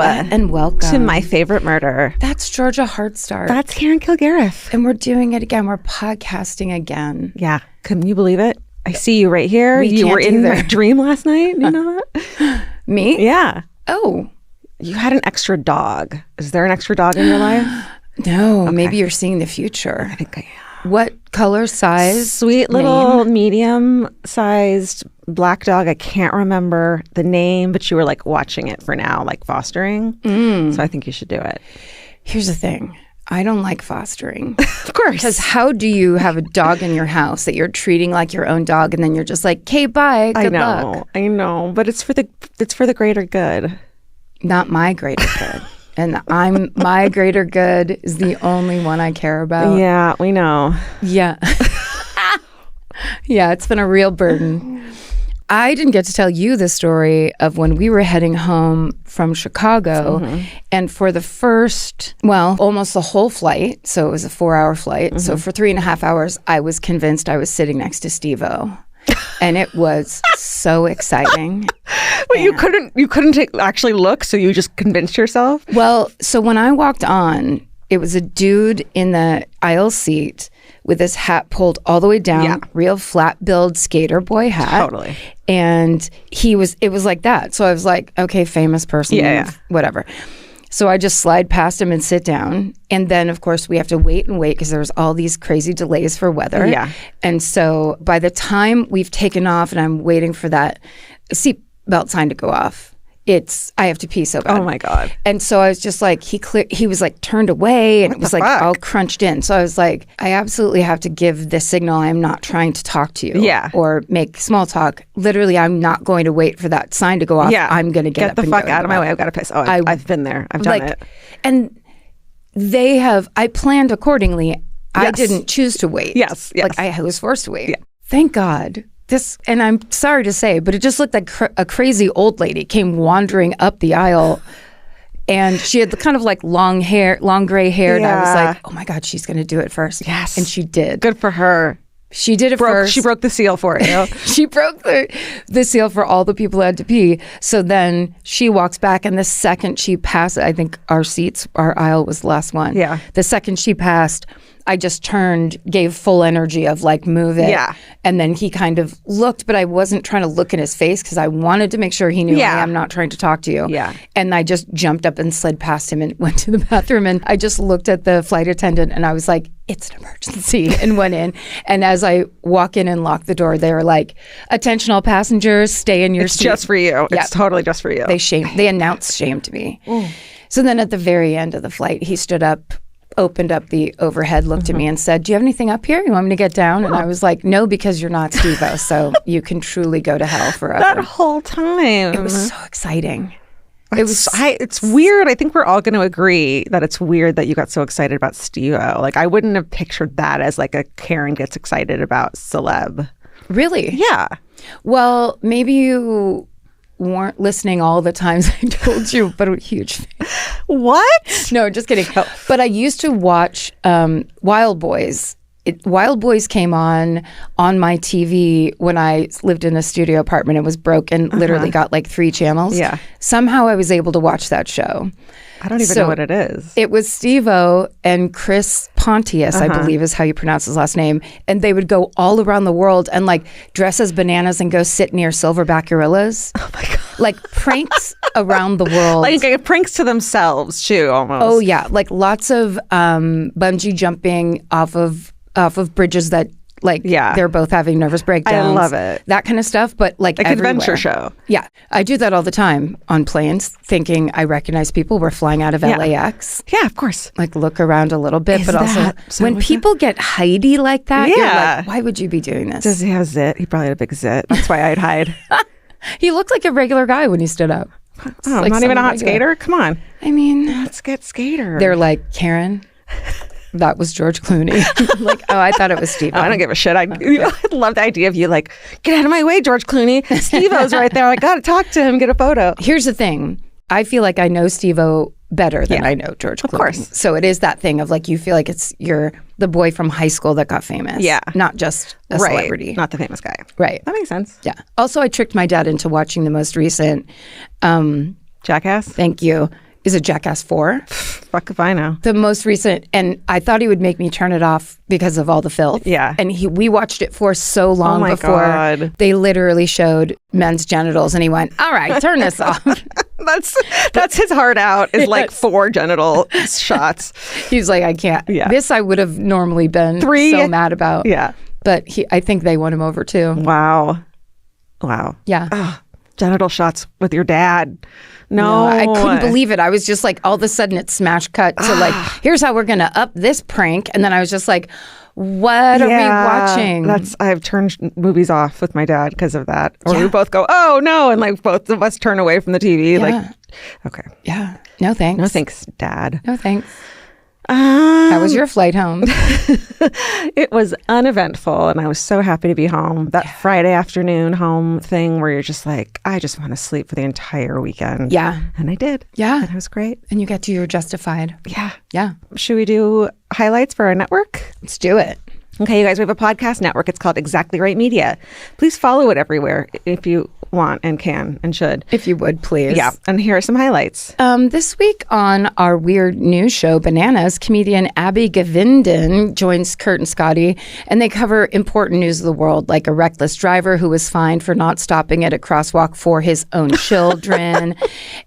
And welcome to My Favorite Murder. That's Georgia Hardstark. That's Karen Kilgariff. And we're doing it again. We're podcasting again. Yeah. Can you believe it? I see you right here. You were in my dream last night. You know that? Me? Yeah. Oh. You had an extra dog. Is there an extra dog in your life? No. Okay. Maybe you're seeing the future. I think I am. What color, size? Sweet little medium-sized black dog. I can't remember the name, but you were like watching it for now, like fostering. So I think you should do it. Here's the thing. I don't like fostering. Of course. Because how do you have a dog in your house that you're treating like your own dog and then you're just like, okay, bye, good luck. I know, but it's for the greater good. Not my greater good. And my greater good is the only one I care about. Yeah, we know. Yeah. Yeah, it's been a real burden. I didn't get to tell you the story of when we were heading home from Chicago. And for the first, almost the whole flight, so it was a 4-hour flight. So for 3.5 hours, I was convinced I was sitting next to Steve-O. And it was so exciting. But you couldn't actually look, so you just convinced yourself? Well, so when I walked on, it was a dude in the aisle seat with his hat pulled all the way down, real flat-billed skater boy hat. Totally. And it was like that. So I was like, okay, famous person, whatever. So I just slide past him and sit down. And then, of course, we have to wait because there's all these crazy delays for weather. Yeah. And so by the time we've taken off and I'm waiting for that seatbelt sign to go off, I have to pee so bad. Oh my God. And so I was just like, he was like turned away and it was like all crunched in. So I was like, I absolutely have to give this signal. I'm not trying to talk to you or make small talk. Literally, I'm not going to wait for that sign to go off. I'm going to get up the fuck out of my way. I've got to piss. Oh, I've been there. I've done it. And I planned accordingly. Yes. I didn't choose to wait. Yes. Like I was forced to wait. Yeah. Thank God. And I'm sorry to say, but it just looked like a crazy old lady came wandering up the aisle, and she had kind of like long gray hair, and I was like, oh my God, she's going to do it first. Yes. And she did. Good for her. She did it first. She broke the seal for you. She broke the seal for all the people who had to pee. So then she walks back, and the second she passed, I think our aisle was the last one. Yeah. The second she passed, I just turned, gave full energy of like, move it. Yeah. And then he kind of looked, but I wasn't trying to look in his face because I wanted to make sure he knew, hey, I'm not trying to talk to you. Yeah. And I just jumped up and slid past him and went to the bathroom. And I just looked at the flight attendant and I was like, it's an emergency, and went in. And as I walk in and lock the door, they were like, attention all passengers, stay in your seat. It's just for you. Yep. It's totally just for you. They announced shame to me. So then at the very end of the flight, he stood up, opened up the overhead, looked at me and said, do you have anything up here? You want me to get down? And I was like, no, because you're not Steve-O, so you can truly go to hell forever. That whole time. It was so exciting. It's weird. I think we're all going to agree that it's weird that you got so excited about Steve-O. Like, I wouldn't have pictured that as like a Karen gets excited about celeb. Really? Yeah. Well, maybe you weren't listening all the times I told you, but a huge fan. What? No, just kidding. But I used to watch Wild Boys. Wild Boys came on my TV when I lived in a studio apartment. It was broke and literally got like 3 channels. Yeah. Somehow I was able to watch that show. I don't even know what it is. It was Steve-O and Chris Pontius, I believe is how you pronounce his last name. And they would go all around the world and like dress as bananas and go sit near silverback gorillas. Oh my God. Like pranks around the world. Like pranks to themselves too, almost. Oh yeah. Like lots of bungee jumping off of bridges that they're both having nervous breakdowns. I love it. That kind of stuff, but like everywhere. Adventure show. Yeah. I do that all the time on planes, thinking I recognize people. We're flying out of LAX. Yeah, of course. Like look around a little bit, but also when people get hidey like that, you're like, why would you be doing this? Does he have a zit? He probably had a big zit. That's why I'd hide. He looked like a regular guy when he stood up. Oh, like not even a hot skater? Come on. I mean, let's get skater. They're like, Karen, that was George Clooney. Like, oh, I thought it was Steve-O. I don't give a shit. I love the idea of you like, get out of my way, George Clooney. Steve-O's right there. I got to talk to him, get a photo. Here's the thing. I feel like I know Steve-O better than I know George Clooney. Of course. So it is that thing of like, you feel like you're the boy from high school that got famous. Yeah. Not just a celebrity. Not the famous guy. Right. That makes sense. Yeah. Also, I tricked my dad into watching the most recent Jackass. Thank you. is it Jackass 4? Fuck if I know. The most recent, and I thought he would make me turn it off because of all the filth. Yeah. And we watched it for so long before God. They literally showed men's genitals, and he went, all right, turn this off. That's his heart out, is like 4 genital shots. He's like, I can't. Yeah. This I would have normally been 3. so mad about. Yeah. But I think they won him over too. Wow. Yeah. Ugh, genital shots with your dad. No. I couldn't believe it. I was just like, all of a sudden it smash cut to like, here's how we're going to up this prank. And then I was just like, what are we watching? I've turned movies off with my dad because of that. Or we both go, oh no. And like both of us turn away from the TV. Yeah. Like, okay. Yeah. No thanks. No thanks, Dad. No thanks. How was your flight home? It was uneventful, and I was so happy to be home. That Friday afternoon home thing where you're just like, I just want to sleep for the entire weekend. Yeah. And I did. Yeah. And it was great. And you got to your Justified. Yeah. Yeah. Should we do highlights for our network? Let's do it. Okay, you guys, we have a podcast network. It's called Exactly Right Media. Please follow it everywhere if you want and can and should. If you would, please. Yeah. And here are some highlights. This week on our weird news show, Bananas, comedian Abby Gavinden joins Kurt and Scotty, and they cover important news of the world, like a reckless driver who was fined for not stopping at a crosswalk for his own children.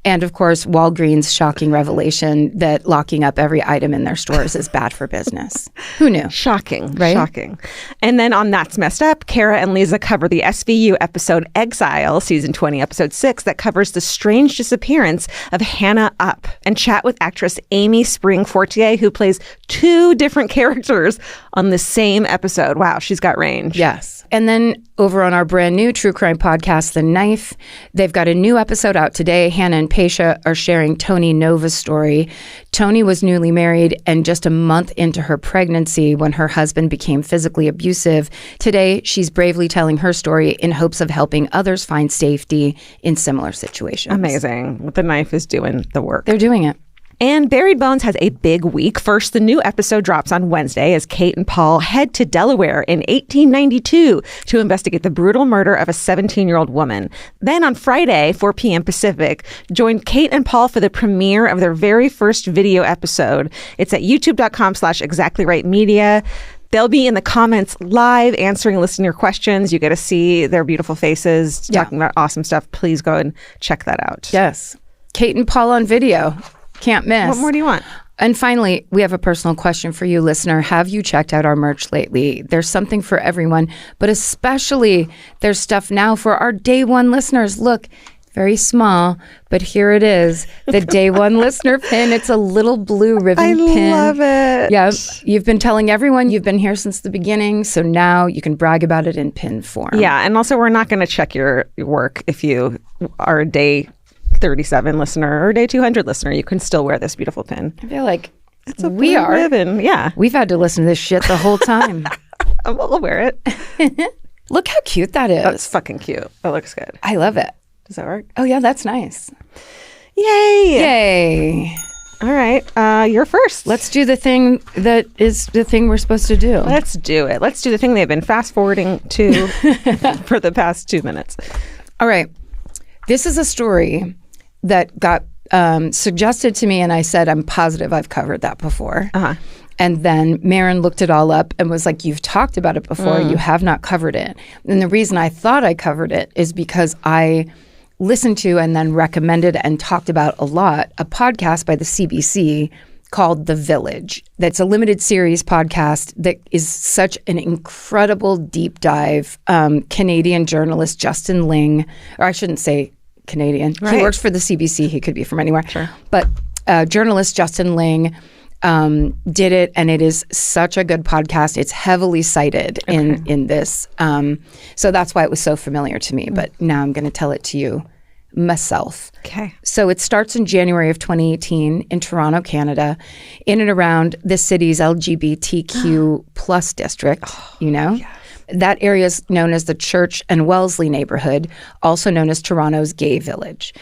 And, of course, Walgreens' shocking revelation that locking up every item in their stores is bad for business. Who knew? Shocking, right? Shocking. And then on That's Messed Up, Kara and Lisa cover the SVU episode Exile, season 20, episode 6, that covers the strange disappearance of Hannah Up, and chat with actress Amy Spring-Fortier, who plays 2 different characters on the same episode. Wow, she's got range. Yes. And then over on our brand new true crime podcast, The Knife, they've got a new episode out today. Hannah and Paisha are sharing Tony Nova's story. Tony was newly married and just a month into her pregnancy when her husband became physically abusive. Today, she's bravely telling her story in hopes of helping others find safety in similar situations. Amazing. The Knife is doing the work. They're doing it. And Buried Bones has a big week. First, the new episode drops on Wednesday as Kate and Paul head to Delaware in 1892 to investigate the brutal murder of a 17-year-old woman. Then on Friday, 4 p.m. Pacific, join Kate and Paul for the premiere of their very first video episode. It's at youtube.com/exactlyrightmedia. They'll be in the comments live answering listener questions. You get to see their beautiful faces talking about awesome stuff. Please go and check that out. Yes. Kate and Paul on video. Can't miss. What more do you want? And finally, we have a personal question for you, listener. Have you checked out our merch lately? There's something for everyone, but especially there's stuff now for our day one listeners. Look, very small, but here it is, the day one listener pin. It's a little blue ribbon pin. I love it. Yeah, you've been telling everyone you've been here since the beginning, so now you can brag about it in pin form. Yeah, and also we're not going to check your work if you are a day 37 listener or day 200 listener. You can still wear this beautiful pin. I feel like it's a blue ribbon. Yeah. We've had to listen to this shit the whole time. We'll wear it. Look how cute that is. That's fucking cute. That looks good. I love it. Does that work? Oh, yeah, that's nice. Yay. Yay. All right. You're first. Let's do the thing that is the thing we're supposed to do. Let's do it. Let's do the thing they've been fast forwarding to for the past 2 minutes. All right. This is a story that got suggested to me, and I said, I'm positive I've covered that before. Uh-huh. And then Maren looked it all up and was like, you've talked about it before. You have not covered it. And the reason I thought I covered it is because I listened to and then recommended and talked about a lot a podcast by the CBC called The Village. That's a limited series podcast that is such an incredible deep dive. Canadian journalist Justin Ling, or I shouldn't say Canadian. Right. He works for the CBC. He could be from anywhere. Sure. But journalist Justin Ling did it, and it is such a good podcast. It's heavily cited in this. So that's why it was so familiar to me. But now I'm going to tell it to you myself. Okay. So it starts in January of 2018 in Toronto, Canada, in and around the city's LGBTQ plus district, Yeah. That area is known as the Church and Wellesley neighborhood, also known as Toronto's Gay Village.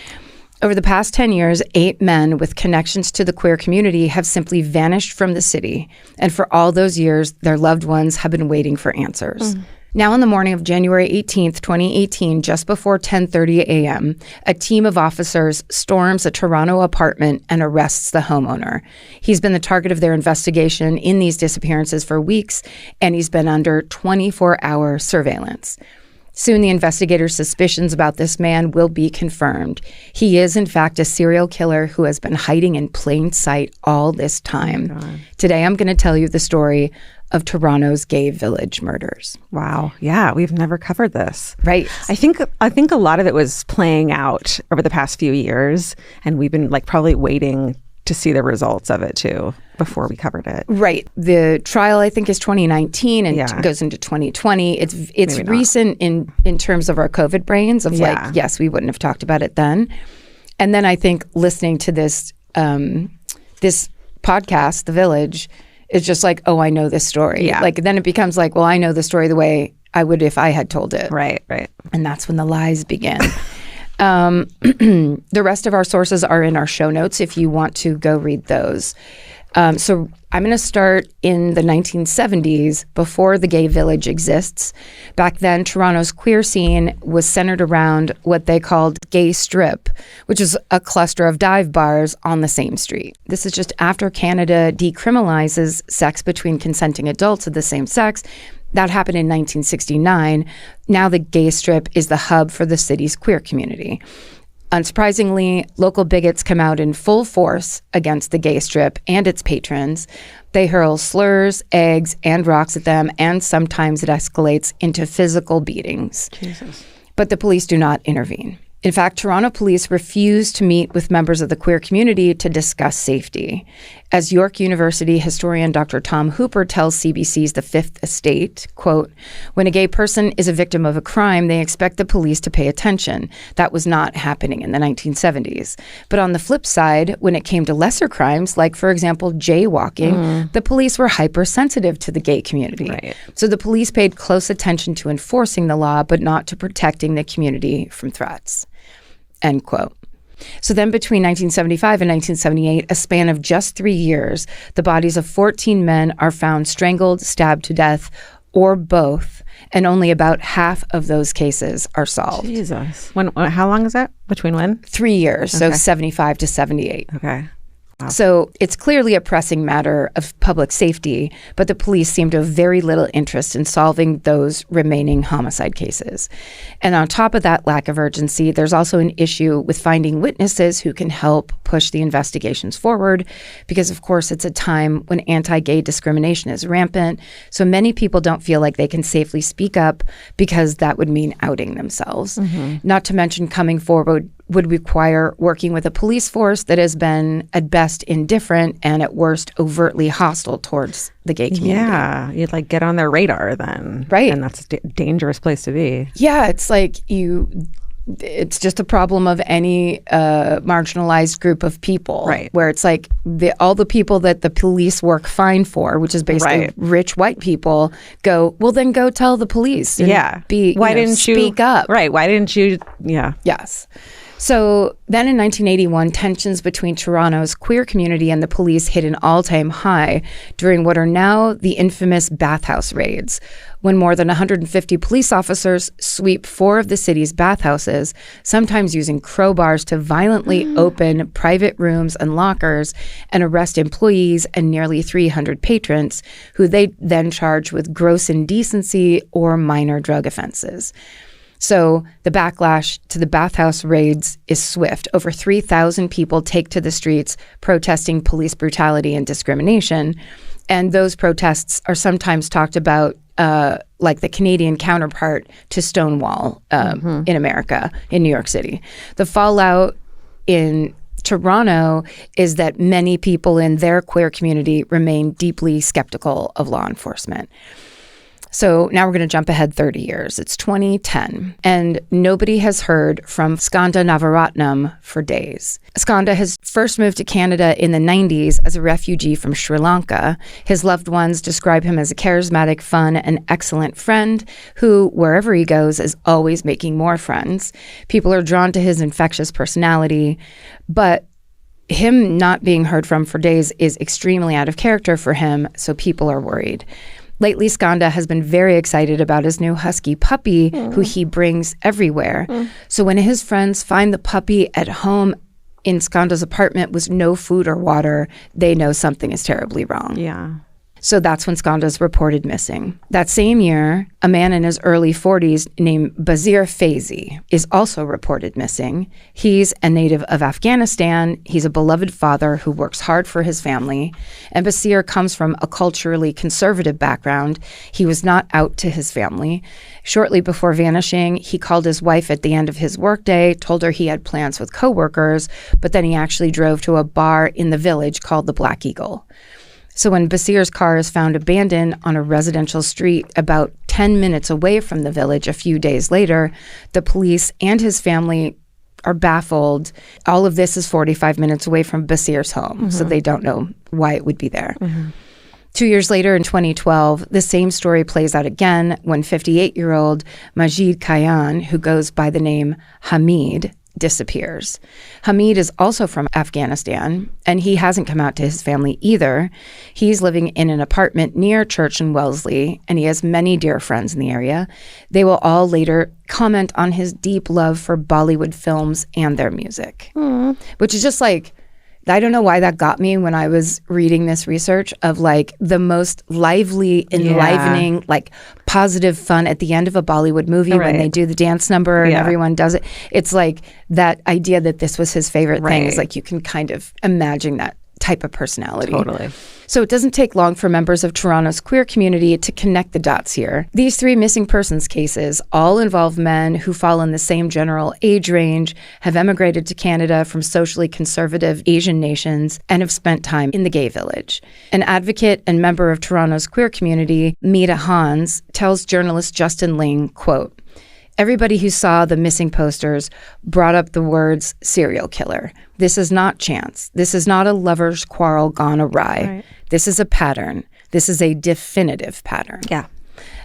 Over the past 10 years, 8 men with connections to the queer community have simply vanished from the city. And for all those years, their loved ones have been waiting for answers. Now, on the morning of January 18th, 2018, just before 10:30 a.m., a team of officers storms a Toronto apartment and arrests the homeowner. He's been the target of their investigation in these disappearances for weeks, and he's been under 24-hour surveillance. Soon, the investigators' suspicions about this man will be confirmed. He is, in fact, a serial killer who has been hiding in plain sight all this time. Oh, today, I'm going to tell you the story of Toronto's gay village murders. Wow. Yeah, we've never covered this. Right. I think a lot of it was playing out over the past few years, and we've been probably waiting to see the results of it too before we covered it. Right. The trial, I think, is 2019 and goes into 2020. It's recent in terms of our COVID brains of yes, we wouldn't have talked about it then. And then I think listening to this this podcast, The Village, it's just oh, I know this story. Yeah. Then it becomes well, I know the story the way I would if I had told it. Right. And that's when the lies begin. The rest of our sources are in our show notes if you want to go read those. So I'm going to start in the 1970s, before the gay village exists. Back then, Toronto's queer scene was centered around what they called Gay Strip, which is a cluster of dive bars on the same street. This is just after Canada decriminalizes sex between consenting adults of the same sex. That happened in 1969. Now the Gay Strip is the hub for the city's queer community. Unsurprisingly, local bigots come out in full force against the Gay Strip and its patrons. They hurl slurs, eggs, and rocks at them, and sometimes it escalates into physical beatings. Jesus. But the police do not intervene. In fact, Toronto police refuse to meet with members of the queer community to discuss safety. As York University historian Dr. Tom Hooper tells CBC's The Fifth Estate, quote, "When a gay person is a victim of a crime, they expect the police to pay attention. That was not happening in the 1970s. But on the flip side, when it came to lesser crimes, like, for example, jaywalking, the police were hypersensitive to the gay community. Right. So the police paid close attention to enforcing the law, but not to protecting the community from threats." End quote. So then between 1975 and 1978, a span of just 3 years, the bodies of 14 men are found strangled, stabbed to death, or both, and only about half of those cases are solved. Jesus. How long is that? Between when? 3 years, so 75 to 78. Okay. Wow. So it's clearly a pressing matter of public safety, but the police seem to have very little interest in solving those remaining homicide cases. And on top of that lack of urgency, there's also an issue with finding witnesses who can help push the investigations forward, because of course it's a time when anti-gay discrimination is rampant. So many people don't feel like they can safely speak up because that would mean outing themselves. Not to mention coming forward would require working with a police force that has been at best indifferent and at worst overtly hostile towards the gay community. Yeah, you'd get on their radar then. Right. And that's a dangerous place to be. Yeah, it's it's just a problem of any marginalized group of people. Right. Where it's all the people that the police work fine for, which is basically rich white people, go, well, then go tell the police. And Why didn't you speak up? Right. Why didn't you? Yeah. Yes. So then in 1981, tensions between Toronto's queer community and the police hit an all-time high during what are now the infamous bathhouse raids, when more than 150 police officers sweep 4 of the city's bathhouses, sometimes using crowbars to violently open private rooms and lockers and arrest employees and nearly 300 patrons, who they then charge with gross indecency or minor drug offenses. So the backlash to the bathhouse raids is swift. Over 3,000 people take to the streets protesting police brutality and discrimination. And those protests are sometimes talked about like the Canadian counterpart to Stonewall in America, in New York City. The fallout in Toronto is that many people in their queer community remain deeply skeptical of law enforcement. So now we're going to jump ahead 30 years. It's 2010, and nobody has heard from Skanda Navaratnam for days. Skanda has first moved to Canada in the 90s as a refugee from Sri Lanka. His loved ones describe him as a charismatic, fun, and excellent friend who, wherever he goes, is always making more friends. People are drawn to his infectious personality, but him not being heard from for days is extremely out of character for him, so people are worried. Lately, Skanda has been very excited about his new husky puppy, who he brings everywhere. So when his friends find the puppy at home in Skanda's apartment with no food or water, they know something is terribly wrong. Yeah. So that's when Skanda's reported missing. That same year, a man in his early 40s named Basir Faizi is also reported missing. He's a native of Afghanistan. He's a beloved father who works hard for his family. And Basir comes from a culturally conservative background. He was not out to his family. Shortly before vanishing, he called his wife at the end of his workday, told her he had plans with coworkers, but then he actually drove to a bar in the village called the Black Eagle. So when Basir's car is found abandoned on a residential street about 10 minutes away from the village a few days later, the police and his family are baffled. All of this is 45 minutes away from Basir's home, so they don't know why it would be there. 2 years later, in 2012, the same story plays out again when 58-year-old Majid Kayan, who goes by the name Hamid, disappears. Hamid is also from Afghanistan, and he hasn't come out to his family either. He's living in an apartment near Church and Wellesley, and he has many dear friends in the area. They will all later comment on his deep love for Bollywood films and their music, which is just like, I don't know why that got me when I was reading this research of like the most lively, enlivening, like positive fun at the end of a Bollywood movie when they do the dance number and everyone does it. It's like that idea that this was his favorite thing is like you can kind of imagine that type of personality. Totally. So it doesn't take long for members of Toronto's queer community to connect the dots here. These 3 missing persons cases all involve men who fall in the same general age range, have emigrated to Canada from socially conservative Asian nations, and have spent time in the gay village. An advocate and member of Toronto's queer community, Mita Hans, tells journalist Justin Ling, quote, "Everybody who saw the missing posters brought up the words serial killer. This is not chance. This is not a lover's quarrel gone awry. Right. This is a pattern. This is a definitive pattern." Yeah.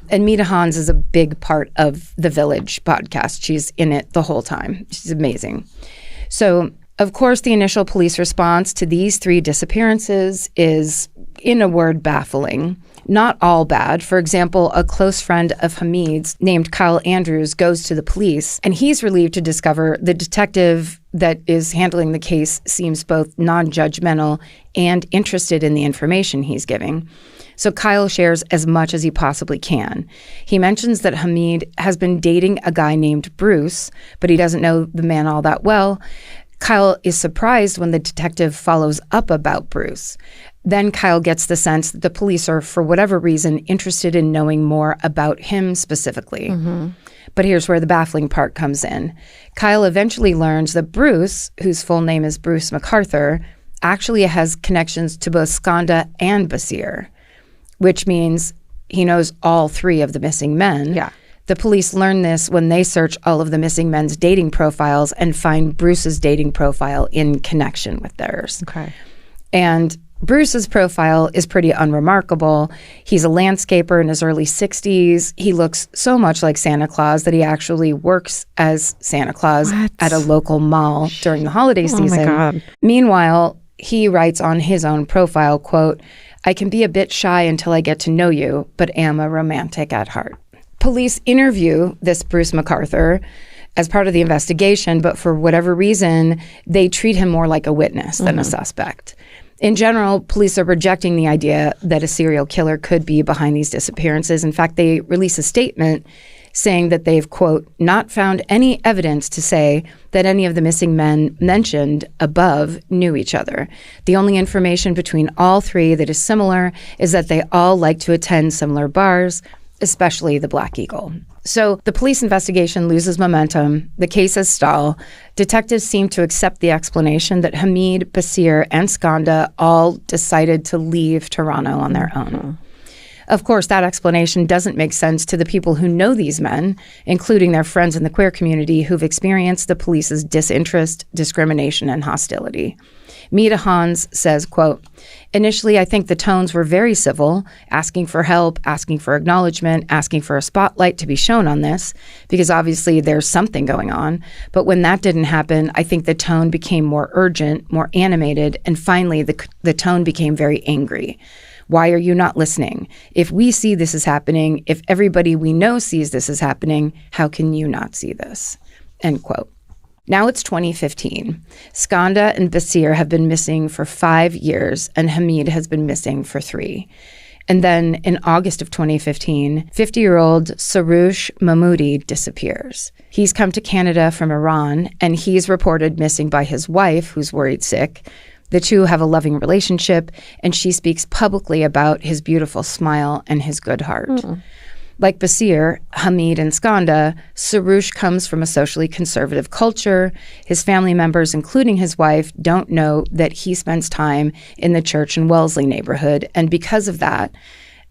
And Mita Hans is a big part of the Village podcast. She's in it the whole time. She's amazing. So, of course, the initial police response to these 3 disappearances is, in a word, baffling. Not all bad. For example, a close friend of Hamid's named Kyle Andrews goes to the police, and he's relieved to discover the detective that is handling the case seems both non-judgmental and interested in the information he's giving. So Kyle shares as much as he possibly can. He mentions that Hamid has been dating a guy named Bruce, but he doesn't know the man all that well. Kyle is surprised when the detective follows up about Bruce. Then Kyle gets the sense that the police are, for whatever reason, interested in knowing more about him specifically. But here's where the baffling part comes in. Kyle eventually learns that Bruce, whose full name is Bruce MacArthur, actually has connections to both Skanda and Basir, which means he knows all 3 of the missing men. Yeah. The police learn this when they search all of the missing men's dating profiles and find Bruce's dating profile in connection with theirs. Okay. And Bruce's profile is pretty unremarkable. He's a landscaper in his early 60s. He looks so much like Santa Claus that he actually works as Santa Claus at a local mall during the holiday season. Oh my God. Meanwhile, he writes on his own profile, quote, "I can be a bit shy until I get to know you, but am a romantic at heart." Police interview this Bruce MacArthur as part of the investigation, but for whatever reason, they treat him more like a witness than a suspect. In general, police are rejecting the idea that a serial killer could be behind these disappearances. In fact, they release a statement saying that they've, quote, "not found any evidence to say that any of the missing men mentioned above knew each other. The only information between all 3 that is similar is that they all like to attend similar bars, especially the Black Eagle." So the police investigation loses momentum. The case is stalled. Detectives seem to accept the explanation that Hamid, Basir, and Skanda all decided to leave Toronto on their own. Of course, that explanation doesn't make sense to the people who know these men, including their friends in the queer community who've experienced the police's disinterest, discrimination, and hostility. Mita Hans says, quote, "Initially, I think the tones were very civil, asking for help, asking for acknowledgement, asking for a spotlight to be shown on this, because obviously there's something going on. But when that didn't happen, I think the tone became more urgent, more animated, and finally the tone became very angry. Why are you not listening? If we see this is happening, if everybody we know sees this is happening, how can you not see this? End quote. Now it's 2015. Skanda and Basir have been missing for 5 years, and Hamid has been missing for 3. And then in August of 2015, 50-year-old Saroush Mahmoudi disappears. He's come to Canada from Iran, and he's reported missing by his wife, who's worried sick. The two have a loving relationship, and she speaks publicly about his beautiful smile and his good heart. Like Basir, Hamid, and Skanda, Saroush comes from a socially conservative culture. His family members, including his wife, don't know that he spends time in the Church and Wellesley neighborhood. And because of that,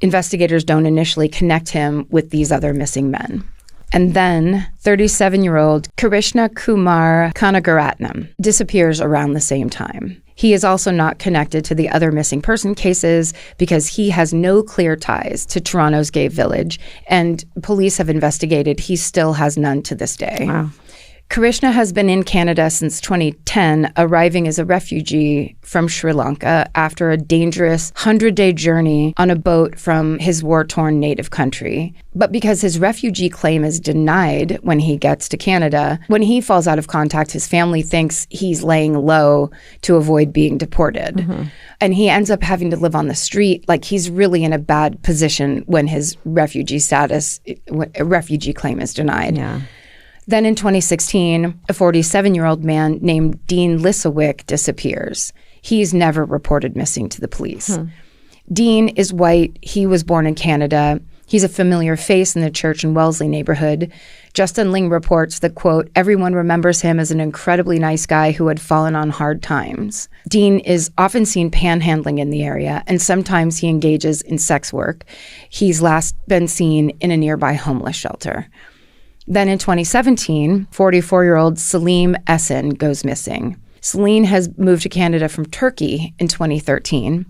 investigators don't initially connect him with these other missing men. And then 37-year-old Krishna Kumar Kanagaratnam disappears around the same time. He is also not connected to the other missing person cases because he has no clear ties to Toronto's gay village, and police have investigated. He still has none to this day. Wow. Krishna has been in Canada since 2010, arriving as a refugee from Sri Lanka after a dangerous 100-day journey on a boat from his war-torn native country. But because his refugee claim is denied when he gets to Canada, when he falls out of contact, his family thinks he's laying low to avoid being deported. And he ends up having to live on the street. Like, he's really in a bad position when his refugee claim is denied. Yeah. Then in 2016, a 47-year-old man named Dean Lissawick disappears. He's never reported missing to the police. Dean is white. He was born in Canada. He's a familiar face in the Church and Wellesley neighborhood. Justin Ling reports that, quote, everyone remembers him as an incredibly nice guy who had fallen on hard times. Dean is often seen panhandling in the area, and sometimes he engages in sex work. He's last been seen in a nearby homeless shelter. Then in 2017, 44-year-old Salim Essen goes missing. Celine has moved to Canada from Turkey in 2013.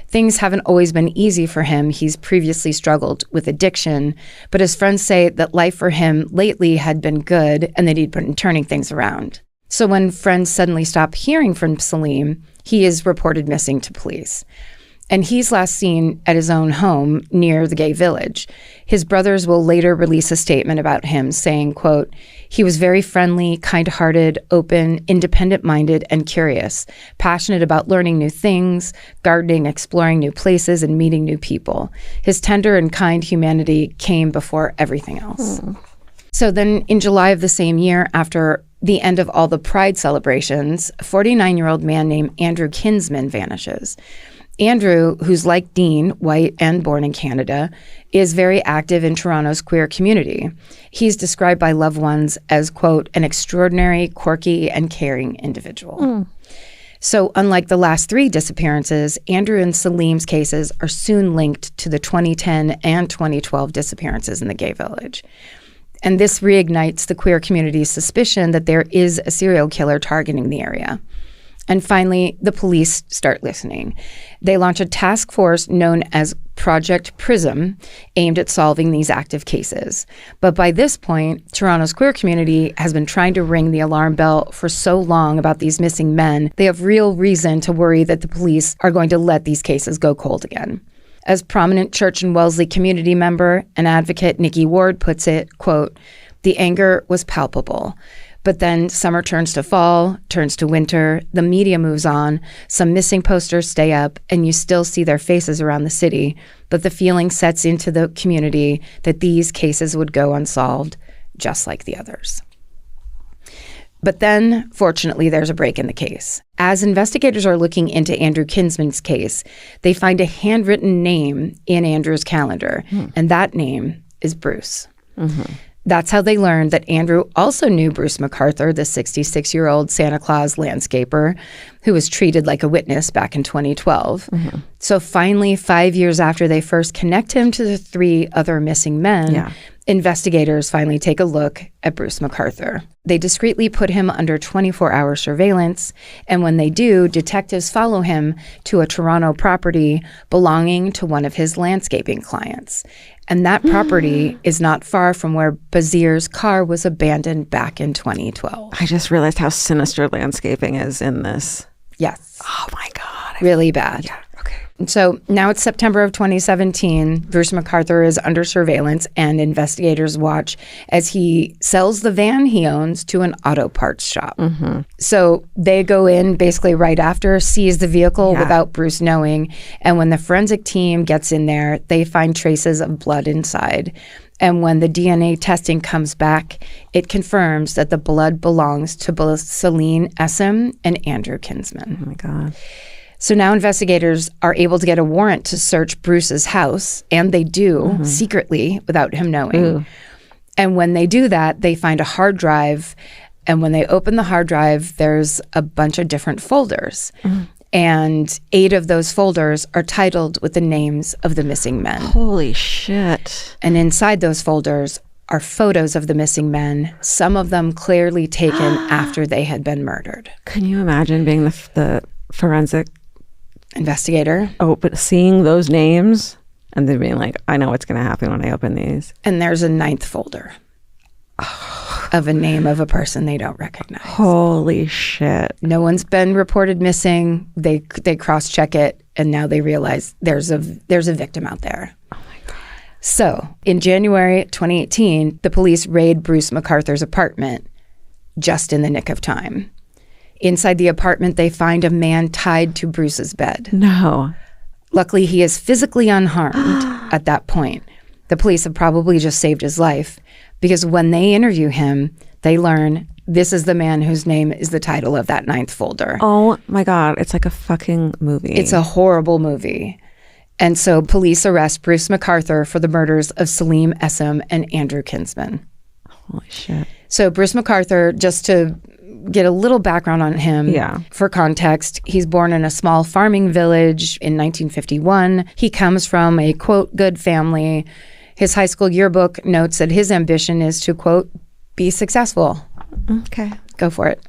Things haven't always been easy for him. He's previously struggled with addiction, but his friends say that life for him lately had been good and that he'd been turning things around. So when friends suddenly stop hearing from Salim, he is reported missing to police. And he's last seen at his own home near the gay village. His brothers will later release a statement about him saying, quote, he was very friendly, kind-hearted, open, independent-minded, and curious, passionate about learning new things, gardening, exploring new places, and meeting new people. His tender and kind humanity came before everything else. So then in July of the same year, after the end of all the Pride celebrations, a 49-year-old man named Andrew Kinsman vanishes. Andrew, who's like Dean, white and born in Canada, is very active in Toronto's queer community. He's described by loved ones as, quote, an extraordinary, quirky, and caring individual. So unlike the last 3 disappearances, Andrew and Salim's cases are soon linked to the 2010 and 2012 disappearances in the gay village. And this reignites the queer community's suspicion that there is a serial killer targeting the area. And finally, the police start listening. They launch a task force known as Project Prism, aimed at solving these active cases. But by this point, Toronto's queer community has been trying to ring the alarm bell for so long about these missing men, they have real reason to worry that the police are going to let these cases go cold again. As prominent Church and Wellesley community member and advocate Nikki Ward puts it, quote, the anger was palpable. But then summer turns to fall, turns to winter, the media moves on, some missing posters stay up, and you still see their faces around the city. But the feeling sets into the community that these cases would go unsolved, just like the others. But then, fortunately, there's a break in the case. As investigators are looking into Andrew Kinsman's case, they find a handwritten name in Andrew's calendar, and that name is Bruce. That's how they learned that Andrew also knew Bruce MacArthur, the 66-year-old Santa Claus landscaper who was treated like a witness back in 2012. So finally, 5 years after they first connect him to the 3 other missing men, investigators finally take a look at Bruce MacArthur. They discreetly put him under 24-hour surveillance, and when they do, detectives follow him to a Toronto property belonging to one of his landscaping clients. And that property is not far from where Basir's car was abandoned back in 2012. I just realized how sinister landscaping is in this. Yes. Oh my God. Really bad. Yeah. Okay. So now it's September of 2017. Bruce McArthur is under surveillance, and investigators watch as he sells the van he owns to an auto parts shop. So they go in basically right after, seize the vehicle without Bruce knowing. And when the forensic team gets in there, they find traces of blood inside. And when the DNA testing comes back, it confirms that the blood belongs to both Celine Essem and Andrew Kinsman. Oh, my God. So now investigators are able to get a warrant to search Bruce's house, and they do secretly without him knowing. Ooh. And when they do that, they find a hard drive. And when they open the hard drive, there's a bunch of different folders. And 8 of those folders are titled with the names of the missing men. Holy shit. And inside those folders are photos of the missing men, some of them clearly taken after they had been murdered. Can you imagine being the forensic investigator? Oh, but seeing those names and then being like, I know what's going to happen when I open these. And there's a 9th folder of a name of a person they don't recognize. Holy shit. No one's been reported missing. They cross-check it, and now they realize there's a victim out there. Oh my God. So in January 2018, the police raid Bruce McArthur's apartment just in the nick of time. Inside the apartment, they find a man tied to Bruce's bed. No. Luckily, he is physically unharmed at that point. The police have probably just saved his life because when they interview him, they learn this is the man whose name is the title of that 9th folder. Oh my God. It's like a fucking movie. It's a horrible movie. And so police arrest Bruce McArthur for the murders of Celine Essem and Andrew Kinsman. Holy shit. So Bruce McArthur, just to get a little background on him for context, he's born in a small farming village in 1951. He comes from a, quote, good family. His high school yearbook notes that his ambition is to, quote, be successful. Okay. Go for it.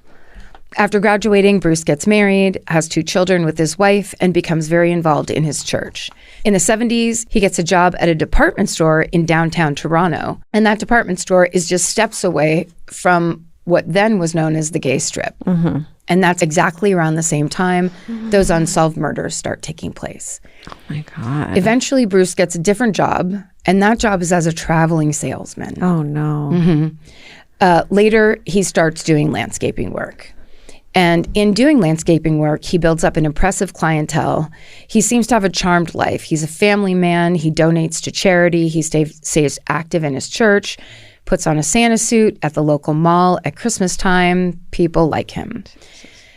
After graduating, Bruce gets married, has 2 children with his wife, and becomes very involved in his church. In the 70s, he gets a job at a department store in downtown Toronto. And that department store is just steps away from what then was known as the gay strip. And that's exactly around the same time those unsolved murders start taking place. Oh my God. Eventually, Bruce gets a different job, and that job is as a traveling salesman. Oh no. Later, he starts doing landscaping work. And in doing landscaping work, he builds up an impressive clientele. He seems to have a charmed life. He's a family man. He donates to charity. He stays active in his church, puts on a Santa suit at the local mall at Christmas time. People like him.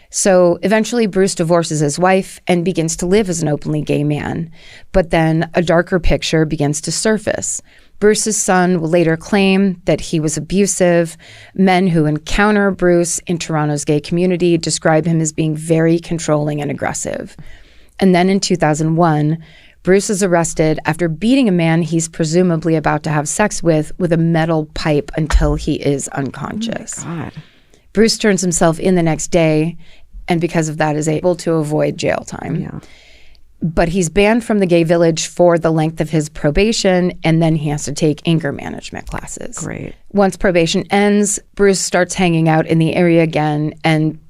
So eventually Bruce divorces his wife and begins to live as an openly gay man. But then a darker picture begins to surface. Bruce's son will later claim that he was abusive. Men who encounter Bruce in Toronto's gay community describe him as being very controlling and aggressive. And then in 2001, Bruce is arrested after beating a man he's presumably about to have sex with a metal pipe until he is unconscious. Oh my God. Bruce turns himself in the next day, and because of that is able to avoid jail time. Yeah. But he's banned from the gay village for the length of his probation, and then he has to take anger management classes. Great. Once probation ends, Bruce starts hanging out in the area again, and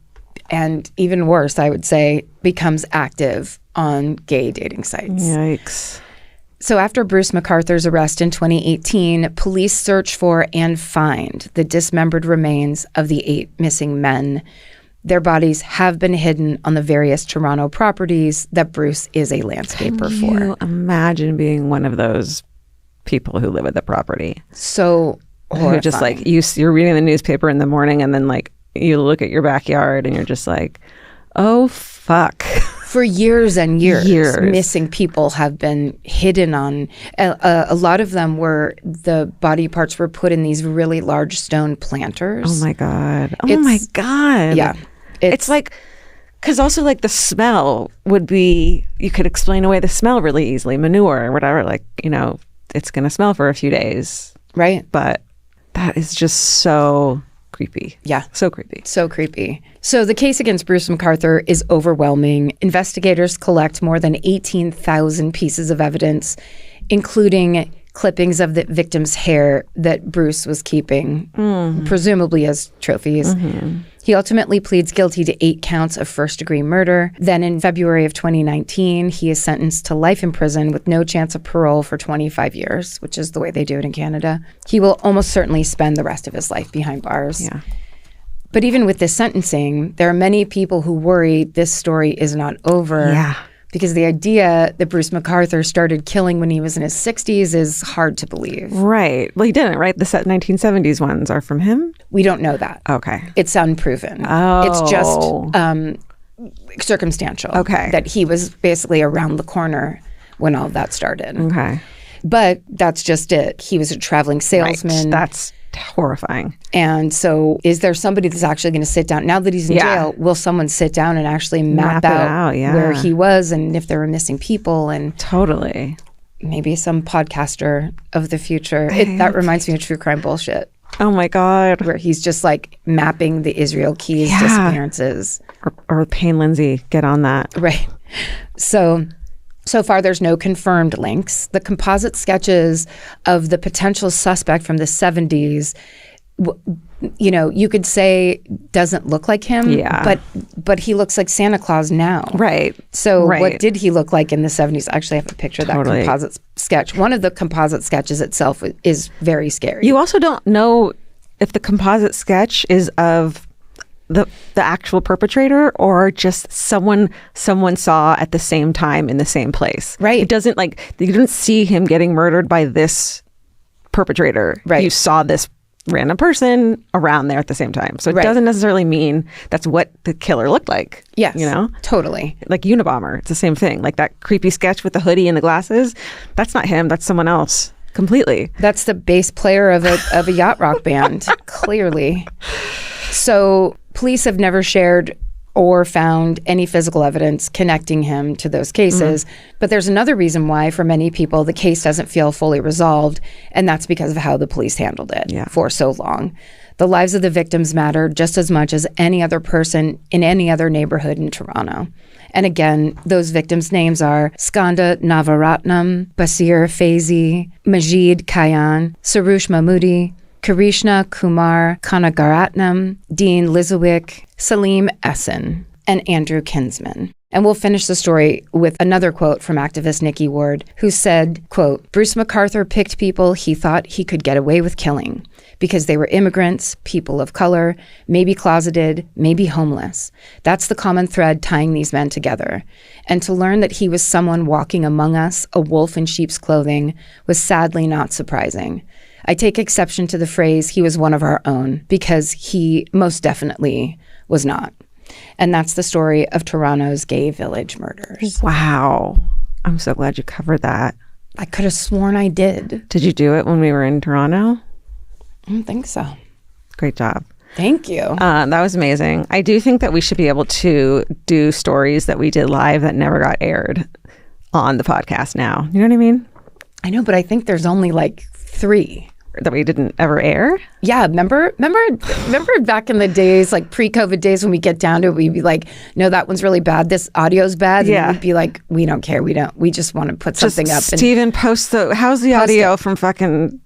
even worse, I would say, becomes active on gay dating sites. Yikes. So after Bruce McArthur's arrest in 2018, police search for and find the dismembered remains of the 8 missing men. Their bodies have been hidden on the various Toronto properties that Bruce is a landscaper for. Can you imagine being one of those people who live at the property? So horrifying. Who just like, you're reading the newspaper in the morning and then like you look at your backyard and you're just like, oh, fuck. For years and years, missing people have been hidden on. A lot of them the body parts were put in these really large stone planters. Oh my God. Oh my God. Yeah. It's like, because also like the smell would be, you could explain away the smell really easily, manure or whatever, like, you know, it's going to smell for a few days. Right. But that is just so creepy. Yeah. So creepy. So creepy. So the case against Bruce McArthur is overwhelming. Investigators collect more than 18,000 pieces of evidence, including clippings of the victim's hair that Bruce was keeping, presumably as trophies. He ultimately pleads guilty to 8 counts of first-degree murder. Then in February of 2019, he is sentenced to life in prison with no chance of parole for 25 years, which is the way they do it in Canada. He will almost certainly spend the rest of his life behind bars. Yeah. But even with this sentencing, there are many people who worry this story is not over. Yeah. Because the idea that Bruce McArthur started killing when he was in his 60s is hard to believe. Right. Well, he didn't, right? The 1970s ones are from him? We don't know that. Okay. It's unproven. Oh. It's just circumstantial. Okay. That he was basically around the corner when all of that started. Okay. But that's just it. He was a traveling salesman. Right. That's horrifying. And so is there somebody that's actually going to sit down? Now that he's in jail, will someone sit down and actually map out where he was and if there were missing people? And totally. Maybe some podcaster of the future. That reminds me of True Crime Bullshit. Oh my God. Where he's just like mapping the Israel Keys disappearances. Or Payne Lindsay, get on that. Right. So far, there's no confirmed links. The composite sketches of the potential suspect from the 70s, you could say doesn't look like him. Yeah. But he looks like Santa Claus now. Right. So what did he look like in the 70s? I actually have a picture of that composite sketch. One of the composite sketches itself is very scary. You also don't know if the composite sketch is of the actual perpetrator or just someone saw at the same time in the same place. Right. It doesn't you didn't see him getting murdered by this perpetrator. Right. You saw this random person around there at the same time. So it doesn't necessarily mean that's what the killer looked like. Yes. Totally. Like Unabomber. It's the same thing. Like that creepy sketch with the hoodie and the glasses. That's not him. That's someone else. Completely. That's the bass player of a yacht rock band, clearly. So police have never shared or found any physical evidence connecting him to those cases. But there's another reason why, for many people, the case doesn't feel fully resolved, and that's because of how the police handled it for so long. The lives of the victims matter just as much as any other person in any other neighborhood in Toronto. And again, those victims' names are Skanda Navaratnam, Basir Faizi, Majid Kayan, Sarush Mahmoodi, Karishna Kumar Kanagaratnam, Dean Lizowick, Salim Essen, and Andrew Kinsman. And we'll finish the story with another quote from activist Nikki Ward, who said, quote, Bruce McArthur picked people he thought he could get away with killing because they were immigrants, people of color, maybe closeted, maybe homeless. That's the common thread tying these men together. And to learn that he was someone walking among us, a wolf in sheep's clothing, was sadly not surprising. I take exception to the phrase, he was one of our own, because he most definitely was not. And that's the story of Toronto's gay village murders. Wow. I'm so glad you covered that. I could have sworn I did. Did you do it when we were in Toronto? I don't think so. Great job. Thank you. That was amazing. I do think that we should be able to do stories that we did live that never got aired on the podcast now. You know what I mean? I know, but I think there's only 3. That we didn't ever air? Yeah, remember back in the days, pre-COVID days, when we get down to it, we'd be like, no, that one's really bad. This audio's bad. Yeah. And we'd be like, we don't care. We just want to put something up. Steven, how's the audio from fucking,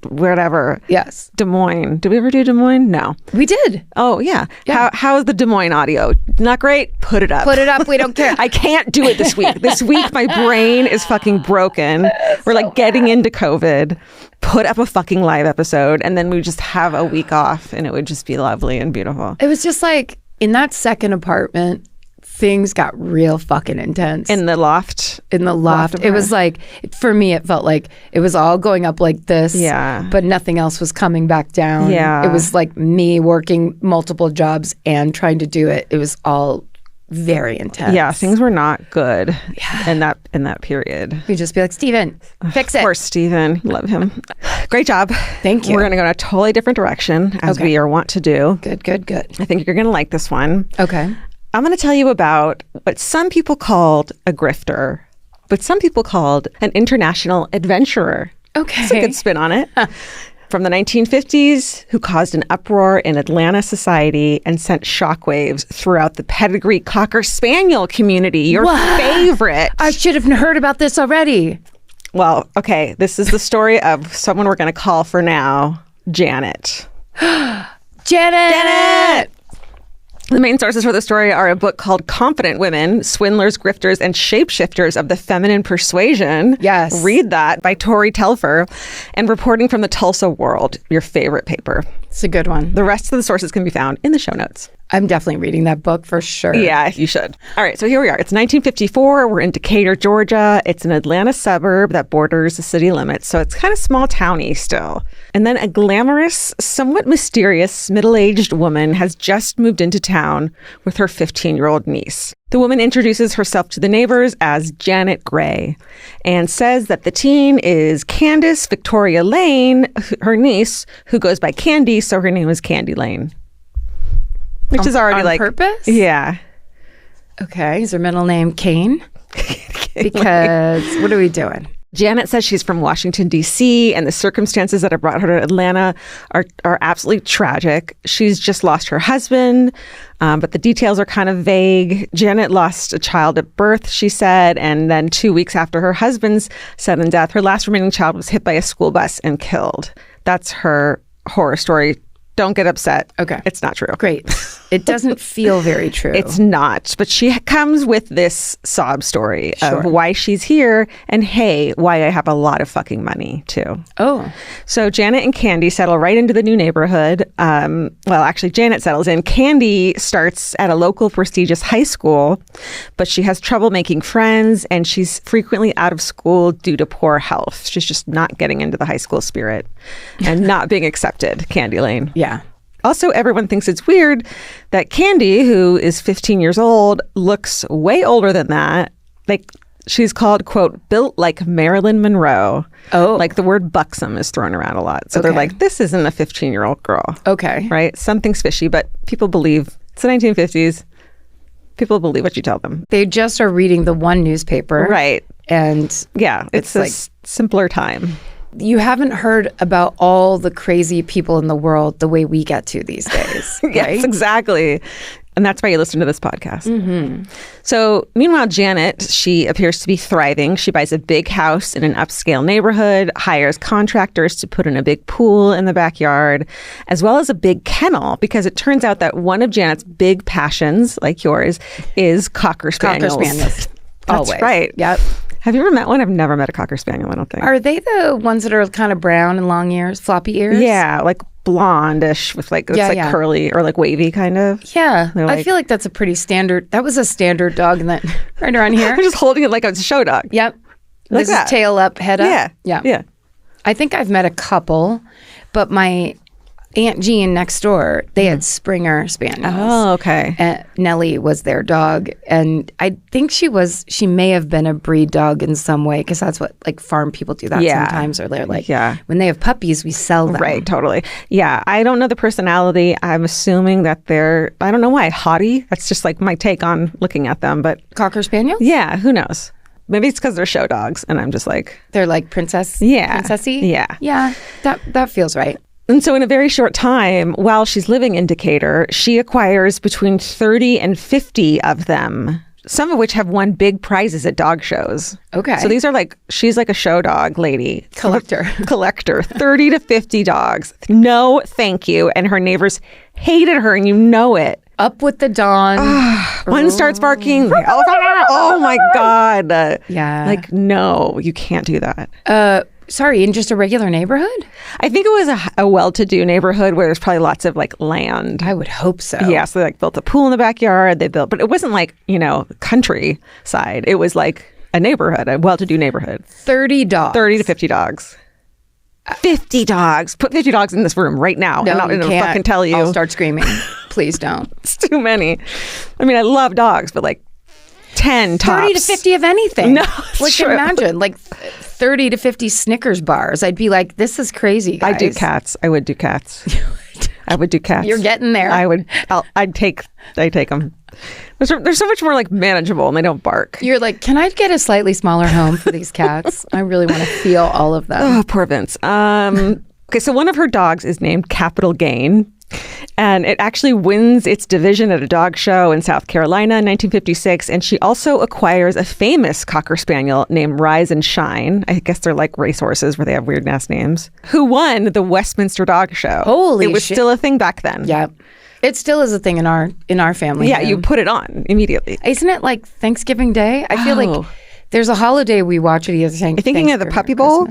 wherever? Yes. Des Moines. Did we ever do Des Moines? No. We did. Oh, yeah. How's the Des Moines audio? Not great? Put it up. Put it up. We don't care. I can't do it this week. This week, my brain is fucking broken. We're getting into COVID. Put up a fucking live episode, and then we just have a week off, and it would just be lovely and beautiful. It was just in that second apartment, things got real fucking intense. In the loft? In the loft. It was for me, it felt like it was all going up like this. Yeah. But nothing else was coming back down. Yeah. It was me working multiple jobs and trying to do it. It was all very intense. Yeah, things were not good in that period. You'd just be like, Steven, fix it. Of course, Steven. Love him. Great job. Thank you. We're going to go in a totally different direction, as we are wont to do. Good. I think you're going to like this one. Okay. I'm going to tell you about what some people called a grifter, but some people called an international adventurer. Okay. That's a good spin on it. From the 1950s, who caused an uproar in Atlanta society and sent shockwaves throughout the pedigree Cocker Spaniel community, your favorite. I should have heard about this already. Well, okay, this is the story of someone we're going to call for now, Janet. Janet! The main sources for the story are a book called Confident Women, Swindlers, Grifters, and Shapeshifters of the Feminine Persuasion. Yes. Read that by Tori Telfer. And Reporting from the Tulsa World, your favorite paper. It's a good one. The rest of the sources can be found in the show notes. I'm definitely reading that book for sure. Yeah, you should. All right, so here we are. It's 1954. We're in Decatur, Georgia. It's an Atlanta suburb that borders the city limits, so it's kind of small towny still. And then a glamorous, somewhat mysterious, middle-aged woman has just moved into town with her 15-year-old niece. The woman introduces herself to the neighbors as Janet Gray and says that the teen is Candace Victoria Lane, her niece, who goes by Candy, so her name is Candy Lane. Which is already on purpose? Yeah. Okay. Is her middle name Kane? Because what are we doing? Janet says she's from Washington, D.C., and the circumstances that have brought her to Atlanta are absolutely tragic. She's just lost her husband, but the details are kind of vague. Janet lost a child at birth, she said, and then 2 weeks after her husband's sudden death, her last remaining child was hit by a school bus and killed. That's her horror story. Don't get upset. Okay. It's not true. Great. It doesn't feel very true. It's not. But she comes with this sob story of why she's here and, hey, why I have a lot of fucking money, too. Oh. So Janet and Candy settle right into the new neighborhood. Well, actually, Janet settles in. Candy starts at a local prestigious high school, but she has trouble making friends, and she's frequently out of school due to poor health. She's just not getting into the high school spirit and not being accepted, Candy Lane. Yeah. Also, everyone thinks it's weird that Candy, who is 15 years old, looks way older than that. Like, she's called, quote, built like Marilyn Monroe. Oh. Like, the word buxom is thrown around a lot. So they're like, this isn't a 15-year-old girl. Okay. Right? Something's fishy, but people believe. It's the 1950s. People believe what you tell them. They just are reading the one newspaper. Right. And yeah, it's like a simpler time. You haven't heard about all the crazy people in the world the way we get to these days. Right? Yes, exactly. And that's why you listen to this podcast. Mm-hmm. So meanwhile, Janet, she appears to be thriving. She buys a big house in an upscale neighborhood, hires contractors to put in a big pool in the backyard, as well as a big kennel, because it turns out that one of Janet's big passions, like yours, is Cocker Spaniels. Cocker Spaniels. That's always. Right. Yep. Have you ever met one? I've never met a Cocker Spaniel, I don't think. Are they the ones that are kind of brown and long ears, floppy ears? Yeah, like blondish with like, curly or like wavy kind of. Yeah. Like, I feel like that's a pretty standard, that was a standard dog that right around here. I'm just holding it like it's a show dog. Yep. Like this that. is tail up, head up. Yeah. Yeah. Yeah. I think I've met a couple, but my Aunt Jean next door, they had Springer Spaniels. Oh, okay. And Nellie was their dog. And I think she may have been a breed dog in some way, because that's what like farm people do that sometimes. Or they're like, when they have puppies, we sell them. Right, totally. Yeah, I don't know the personality. I'm assuming that they're, I don't know why, haughty. That's just like my take on looking at them. But Cocker Spaniels? Yeah, who knows? Maybe it's because they're show dogs. And I'm just like. They're like princessy? Yeah. Yeah, that feels right. And so in a very short time, while she's living in Decatur, she acquires between 30 and 50 of them, some of which have won big prizes at dog shows. Okay. So these are like, she's like a show dog lady. Collector. 30 to 50 dogs. No, thank you. And her neighbors hated her, and you know it. Up with the dawn. One starts barking. Oh my God. Yeah. Like, no, you can't do that. Sorry, in just a regular neighborhood? I think it was a well-to-do neighborhood where there's probably lots of like land. I would hope so. Yeah, so they like built a pool in the backyard. But it wasn't like, countryside. It was like a neighborhood, a well-to-do neighborhood. 30 dogs. 30 to 50 dogs. 50 dogs. Put 50 dogs in this room right now. No, I'm not going to fucking tell you. I'll start screaming. Please don't. It's too many. I mean, I love dogs, but like 10 tops. 30 to 50 of anything. No, like true. Imagine like 30 to 50 Snickers bars. I'd be like, this is crazy, guys. I do cats. I would do cats. I would do cats. You're getting there. I'd take them. They're so much more like manageable, and they don't bark. You're like, can I get a slightly smaller home for these cats? I really want to feel all of them. Oh, poor Vince. Okay, so one of her dogs is named Capital Gain. And it actually wins its division at a dog show in South Carolina in 1956. And she also acquires a famous Cocker Spaniel named Rise and Shine. I guess they're like racehorses where they have weird ass names. Who won the Westminster Dog Show. Holy shit. It was still a thing back then. Yep. It still is a thing in our family. Yeah, you put it on immediately. Isn't it like Thanksgiving Day? I feel like there's a holiday we watch it either. You're thinking of the Puppy Bowl?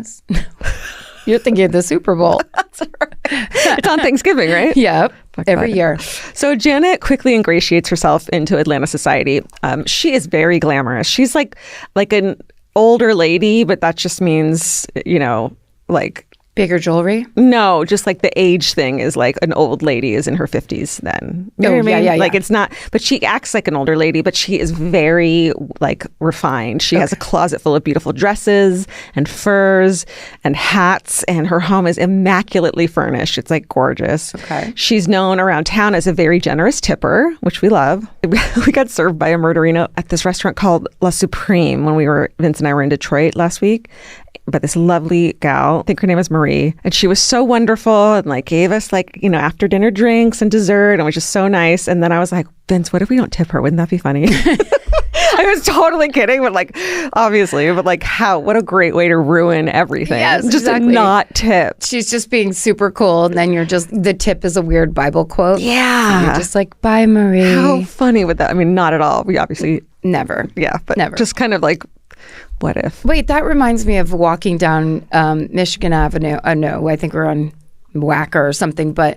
You're thinking of the Super Bowl. That's right. It's on Thanksgiving, right? Yep. Every year. So Janet quickly ingratiates herself into Atlanta society. She is very glamorous. She's like an older lady, but that just means, like... Bigger jewelry? No, just like the age thing is like an old lady is in her 50s then. You know what I mean? Yeah. Like it's not, but she acts like an older lady, but she is very like refined. She has a closet full of beautiful dresses and furs and hats, and her home is immaculately furnished. It's like gorgeous. Okay. She's known around town as a very generous tipper, which we love. We got served by a murderino at this restaurant called La Supreme when Vince and I were in Detroit last week. But this lovely gal, I think her name is Marie, and she was so wonderful and like gave us like, after dinner drinks and dessert, and was just so nice. And then I was like, Vince, what if we don't tip her? Wouldn't that be funny? I was totally kidding, but like, obviously, but like what a great way to ruin everything. Yes, just exactly. to not tip. She's just being super cool, and then the tip is a weird Bible quote. Yeah. And you're just like, bye, Marie. How funny would that? I mean, not at all. We obviously... Never. Yeah, but never. Just kind of like... What if? Wait, that reminds me of walking down Michigan Avenue. No, I think we're on Wacker or something. But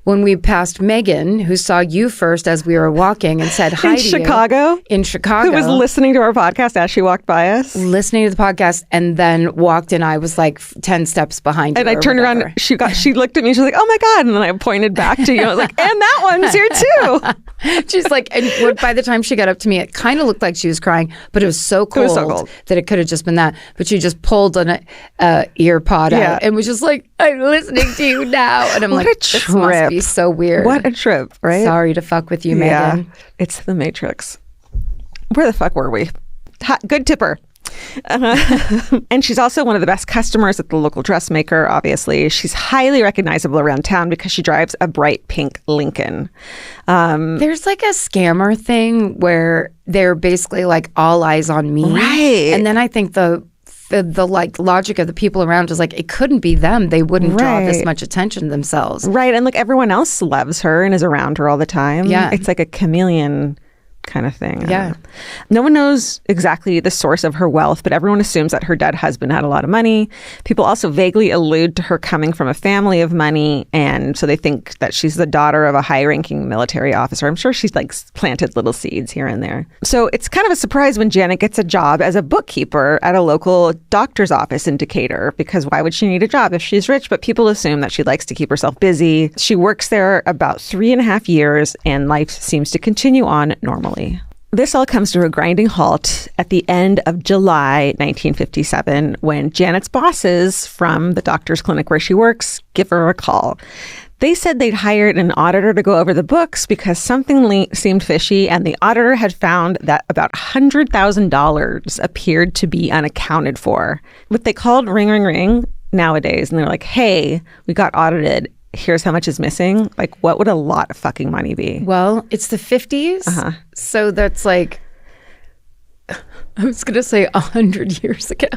when we passed Megan, who saw you first as we were walking and said hi to you. In Chicago? Who was listening to our podcast as she walked by us? Listening to the podcast and then walked in. I was like 10 steps behind you. And I turned around. She looked at me. She was like, oh my God. And then I pointed back to you. I was like, and that one's here too. She's like, and by the time she got up to me, it kind of looked like she was crying, but it was so cold, that it could have just been that. But she just pulled an ear pod out and was just like, I'm listening to you now. And I'm like, this must be so weird. What a trip, right? Sorry to fuck with you, Megan. It's the Matrix. Where the fuck were we? Good tipper. And she's also one of the best customers at the local dressmaker, obviously. She's highly recognizable around town because she drives a bright pink Lincoln. There's like a scammer thing where they're basically like all eyes on me. Right. And then I think the like logic of the people around is like, it couldn't be them. They wouldn't draw this much attention themselves. Right. And like everyone else loves her and is around her all the time. Yeah. It's like a chameleon kind of thing. Yeah. No one knows exactly the source of her wealth, but everyone assumes that her dead husband had a lot of money. People also vaguely allude to her coming from a family of money, and so they think that she's the daughter of a high-ranking military officer. I'm sure she's like planted little seeds here and there. So it's kind of a surprise when Janet gets a job as a bookkeeper at a local doctor's office in Decatur, because why would she need a job if she's rich? But people assume that she likes to keep herself busy. She works there about 3.5 years, and life seems to continue on normally. This all comes to a grinding halt at the end of July 1957 when Janet's bosses from the doctor's clinic where she works give her a call. They said they'd hired an auditor to go over the books because something seemed fishy, and the auditor had found that about $100,000 appeared to be unaccounted for. What they called ring, ring, ring nowadays, and they're like, hey, we got audited. Here's how much is missing. Like, what would a lot of fucking money be? Well, it's the 50s. So that's like, I was going to say 100 years ago.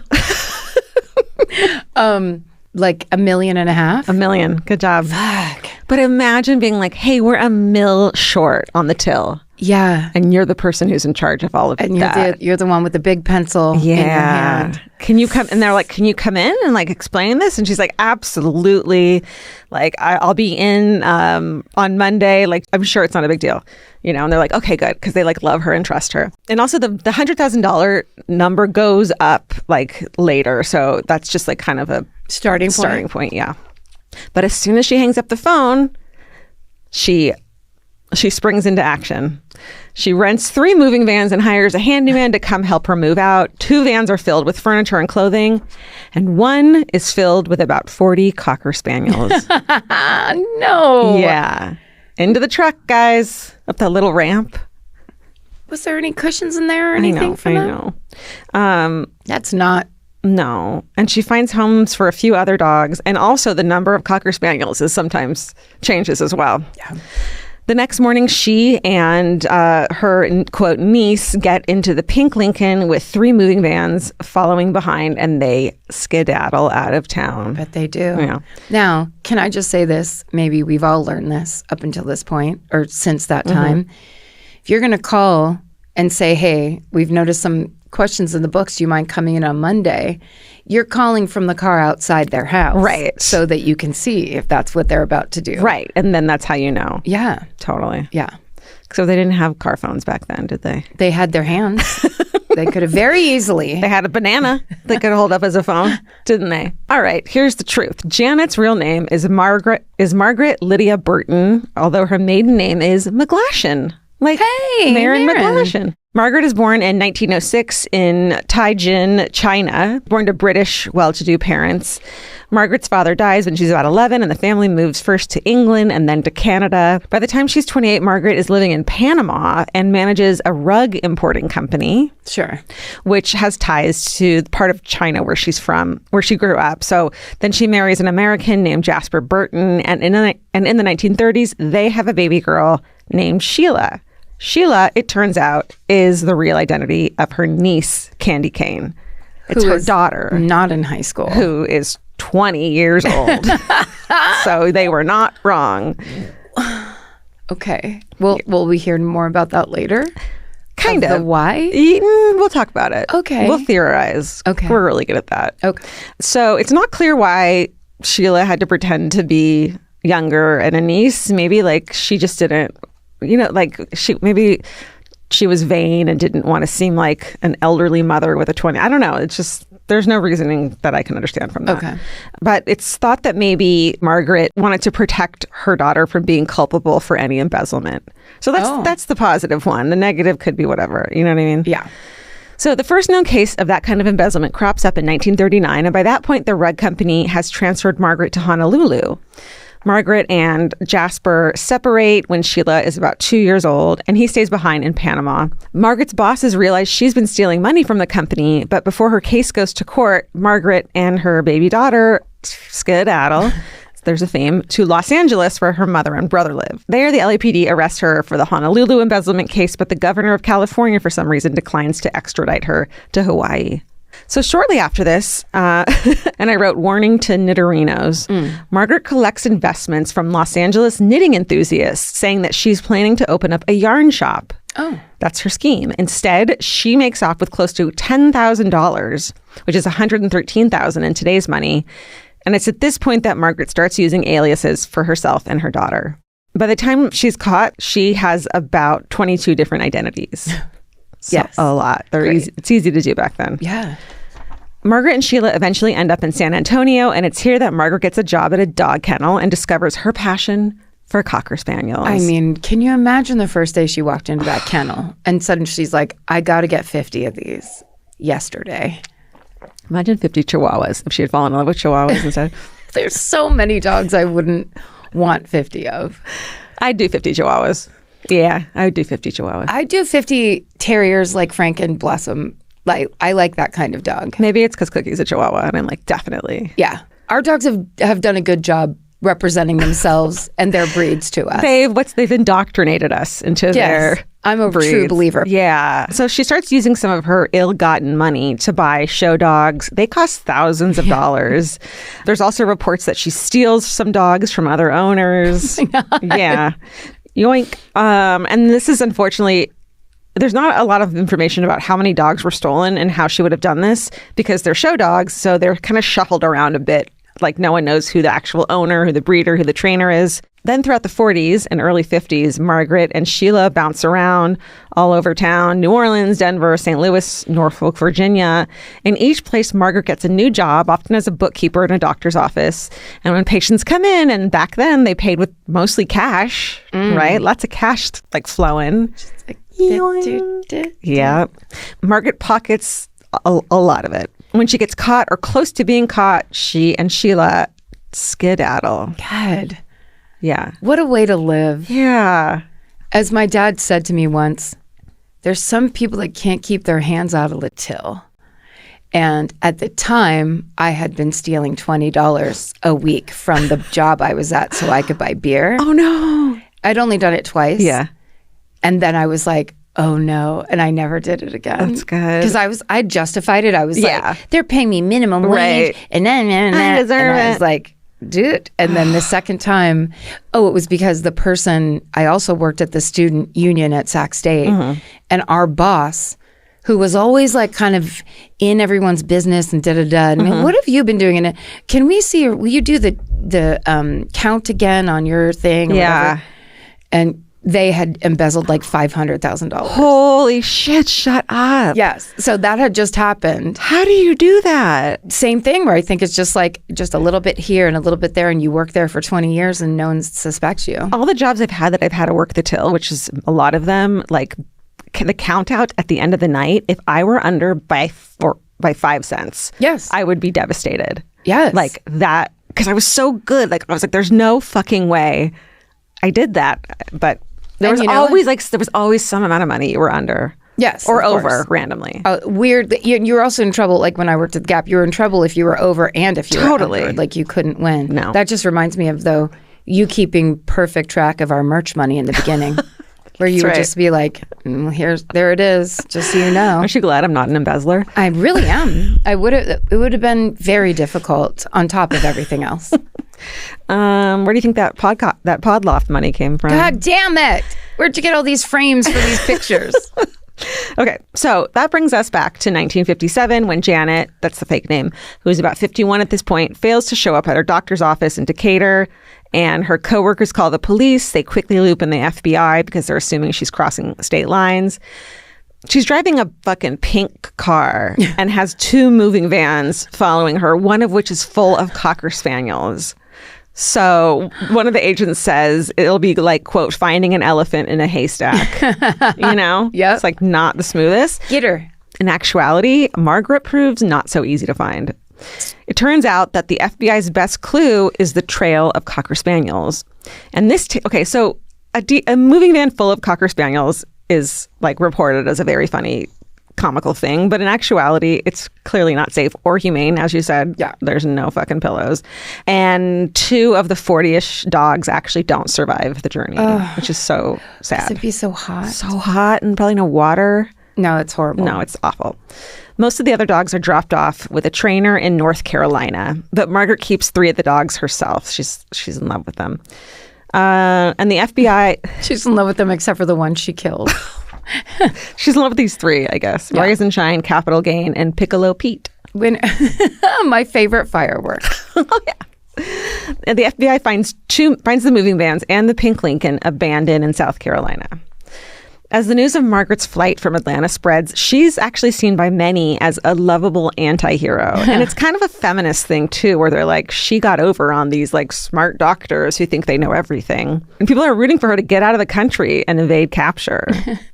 Like $1.5 million. $1 million. Good job. Fuck. But imagine being like, hey, we're $1 million short on the till. Yeah. And you're the person who's in charge of all of that. And you're the one with the big pencil in your hand. Can you come? And they're like, can you come in and like explain this? And she's like, absolutely. Like, I'll be in on Monday. Like, I'm sure it's not a big deal. And they're like, okay, good. Because they like love her and trust her. And also the $100,000 number goes up like later. So that's just like kind of a starting point. Yeah. But as soon as she hangs up the phone, she springs into action. She rents 3 moving vans and hires a handyman to come help her move out. 2 vans are filled with furniture and clothing, and 1 is filled with about 40 Cocker Spaniels. No. Yeah. Into the truck, guys. Up that little ramp. Was there any cushions in there or anything for them? I know. That's not... No. And she finds homes for a few other dogs, and also the number of Cocker Spaniels sometimes changes as well. Yeah. The next morning, she and her, quote, niece get into the pink Lincoln with 3 moving vans following behind, and they skedaddle out of town. But they do. Yeah. Now, can I just say this? Maybe we've all learned this up until this point or since that time. If you're going to call and say, hey, we've noticed some questions in the books. Do you mind coming in on Monday? You're calling from the car outside their house. Right. So that you can see if that's what they're about to do. Right. And then that's how you know. Yeah. Totally. Yeah. So they didn't have car phones back then, did they? They had their hands. They could have very easily. They had a banana they could hold up as a phone, didn't they? All right, here's the truth. Janet's real name is Margaret Lydia Burton, although her maiden name is McGlashan. Like Maren McGlashan. Margaret is born in 1906 in Tianjin, China, born to British well-to-do parents. Margaret's father dies when she's about 11, and the family moves first to England and then to Canada. By the time she's 28, Margaret is living in Panama and manages a rug importing company. Sure. Which has ties to the part of China where she's from, where she grew up. So then she marries an American named Jasper Burton, and in the 1930s, they have a baby girl named Sheila. Sheila, it turns out, is the real identity of her niece, Candy Cane. It's her daughter. Not in high school. Who is 20 years old. So they were not wrong. Okay. Will we hear more about that later? Kind of. The why? We'll talk about it. Okay. We'll theorize. Okay. We're really good at that. Okay. So it's not clear why Sheila had to pretend to be younger and a niece. Maybe like she just didn't, like maybe she was vain and didn't want to seem like an elderly mother with a 20. I don't know. It's just, there's no reasoning that I can understand from that. Okay. But it's thought that maybe Margaret wanted to protect her daughter from being culpable for any embezzlement. So that's the positive one. The negative could be whatever. You know what I mean? Yeah. So the first known case of that kind of embezzlement crops up in 1939. And by that point, the rug company has transferred Margaret to Honolulu. Margaret and Jasper separate when Sheila is about 2 years old, and he stays behind in Panama. Margaret's bosses realize she's been stealing money from the company, but before her case goes to court, Margaret and her baby daughter skedaddle, there's a theme, to Los Angeles, where her mother and brother live. There, the LAPD arrests her for the Honolulu embezzlement case, but the governor of California, for some reason, declines to extradite her to Hawaii. So shortly after this, and I wrote warning to knitterinos, Margaret collects investments from Los Angeles knitting enthusiasts, saying that she's planning to open up a yarn shop. Oh. That's her scheme. Instead, she makes off with close to $10,000, which is $113,000 in today's money. And it's at this point that Margaret starts using aliases for herself and her daughter. By the time she's caught, she has about 22 different identities. So yes. A lot. It's easy to do back then. Yeah. Margaret and Sheila eventually end up in San Antonio, and it's here that Margaret gets a job at a dog kennel and discovers her passion for Cocker Spaniels. I mean, can you imagine the first day she walked into that kennel and suddenly she's like, I got to get 50 of these yesterday. Imagine 50 Chihuahuas if she had fallen in love with Chihuahuas instead. There's so many dogs I wouldn't want 50 of. I'd do 50 Chihuahuas. Yeah, I would do 50 Chihuahuas. I'd do 50 terriers like Frank and Blossom. Like, I like that kind of dog. Maybe it's because Cookie's a Chihuahua, and I'm like, definitely. Yeah. Our dogs have done a good job representing themselves and their breeds to us. They've indoctrinated us into their I'm a breeds. true believer. Yeah. So she starts using some of her ill-gotten money to buy show dogs. They cost thousands of dollars. There's also reports that she steals some dogs from other owners. Yeah. Yoink. And this is unfortunately, there's not a lot of information about how many dogs were stolen and how she would have done this because they're show dogs. So they're kind of shuffled around a bit. Like no one knows who the actual owner, who the breeder, who the trainer is. Then throughout the 40s and early 50s, Margaret and Sheila bounce around all over town, New Orleans, Denver, St. Louis, Norfolk, Virginia. In each place, Margaret gets a new job, often as a bookkeeper in a doctor's office. And when patients come in, and back then they paid with mostly cash, right? Lots of cash like flowing. Like, yeah. Margaret pockets a lot of it. When she gets caught or close to being caught, she and Sheila skedaddle. God. Yeah. What a way to live. Yeah. As my dad said to me once, there's some people that can't keep their hands out of the till. And at the time, I had been stealing $20 a week from the job I was at so I could buy beer. Oh, no. I'd only done it twice. Yeah. And then I was like, oh no. And I never did it again. That's good. Because I justified it. I was like, they're paying me minimum wage. And then I deserve it. I was like, dude. And then the second time, it was because the person, I also worked at the student union at Sac State. And our boss, who was always like kind of in everyone's business and da-da-da. I mean, what have you been doing? And can we see, will you do the count again on your thing? Or whatever? And they had embezzled like $500,000. Holy shit, shut up. Yes. So that had just happened. How do you do that? Same thing where I think it's just like just a little bit here and a little bit there, and you work there for 20 years and no one suspects you. All the jobs I've had to work the till, which is a lot of them, like the count out at the end of the night, if I were under by 5 cents, yes, I would be devastated. Yes. Like that, because I was so good. Like I was like, there's no fucking way I did that. But there was always some amount of money you were under. Yes. Or over randomly. Weird. You were also in trouble, like when I worked at the Gap, you were in trouble if you were over and if you were under. Like you couldn't win. No. That just reminds me of, though, you keeping perfect track of our merch money in the beginning. Where you would just be like, there it is, just so you know. Aren't you glad I'm not an embezzler? I really am. It would have been very difficult on top of everything else. Where do you think that Podloft money came from? God damn it! Where'd you get all these frames for these pictures? Okay, so that brings us back to 1957 when Janet, that's the fake name, who is about 51 at this point, fails to show up at her doctor's office in Decatur, and her coworkers call the police. They quickly loop in the FBI because they're assuming she's crossing state lines. She's driving a fucking pink car and has 2 moving vans following her, one of which is full of Cocker Spaniels. So one of the agents says it'll be like, quote, finding an elephant in a haystack. You know? Yeah. It's like not the smoothest. Get her. In actuality, Margaret proves not so easy to find. It turns out that the FBI's best clue is the trail of Cocker Spaniels. And this, so a moving van full of Cocker Spaniels is like reported as a very funny comical thing, but in actuality, it's clearly not safe or humane. As you said, there's no fucking pillows. And 2 of the 40-ish dogs actually don't survive the journey, which is so sad. It'd be so hot. So hot and probably no water. No, it's horrible. No, it's awful. Most of the other dogs are dropped off with a trainer in North Carolina, but Margaret keeps 3 of the dogs herself. She's in love with them. And the FBI... She's in love with them except for the one she killed. She's in love with these 3, I guess. Yeah. Rise and Shine, Capital Gain, and Piccolo Pete. My favorite firework. Oh, yeah. And the FBI finds the moving vans and the pink Lincoln abandoned in South Carolina. As the news of Margaret's flight from Atlanta spreads, she's actually seen by many as a lovable anti-hero. And it's kind of a feminist thing, too, where they're like, she got over on these like smart doctors who think they know everything. And people are rooting for her to get out of the country and evade capture.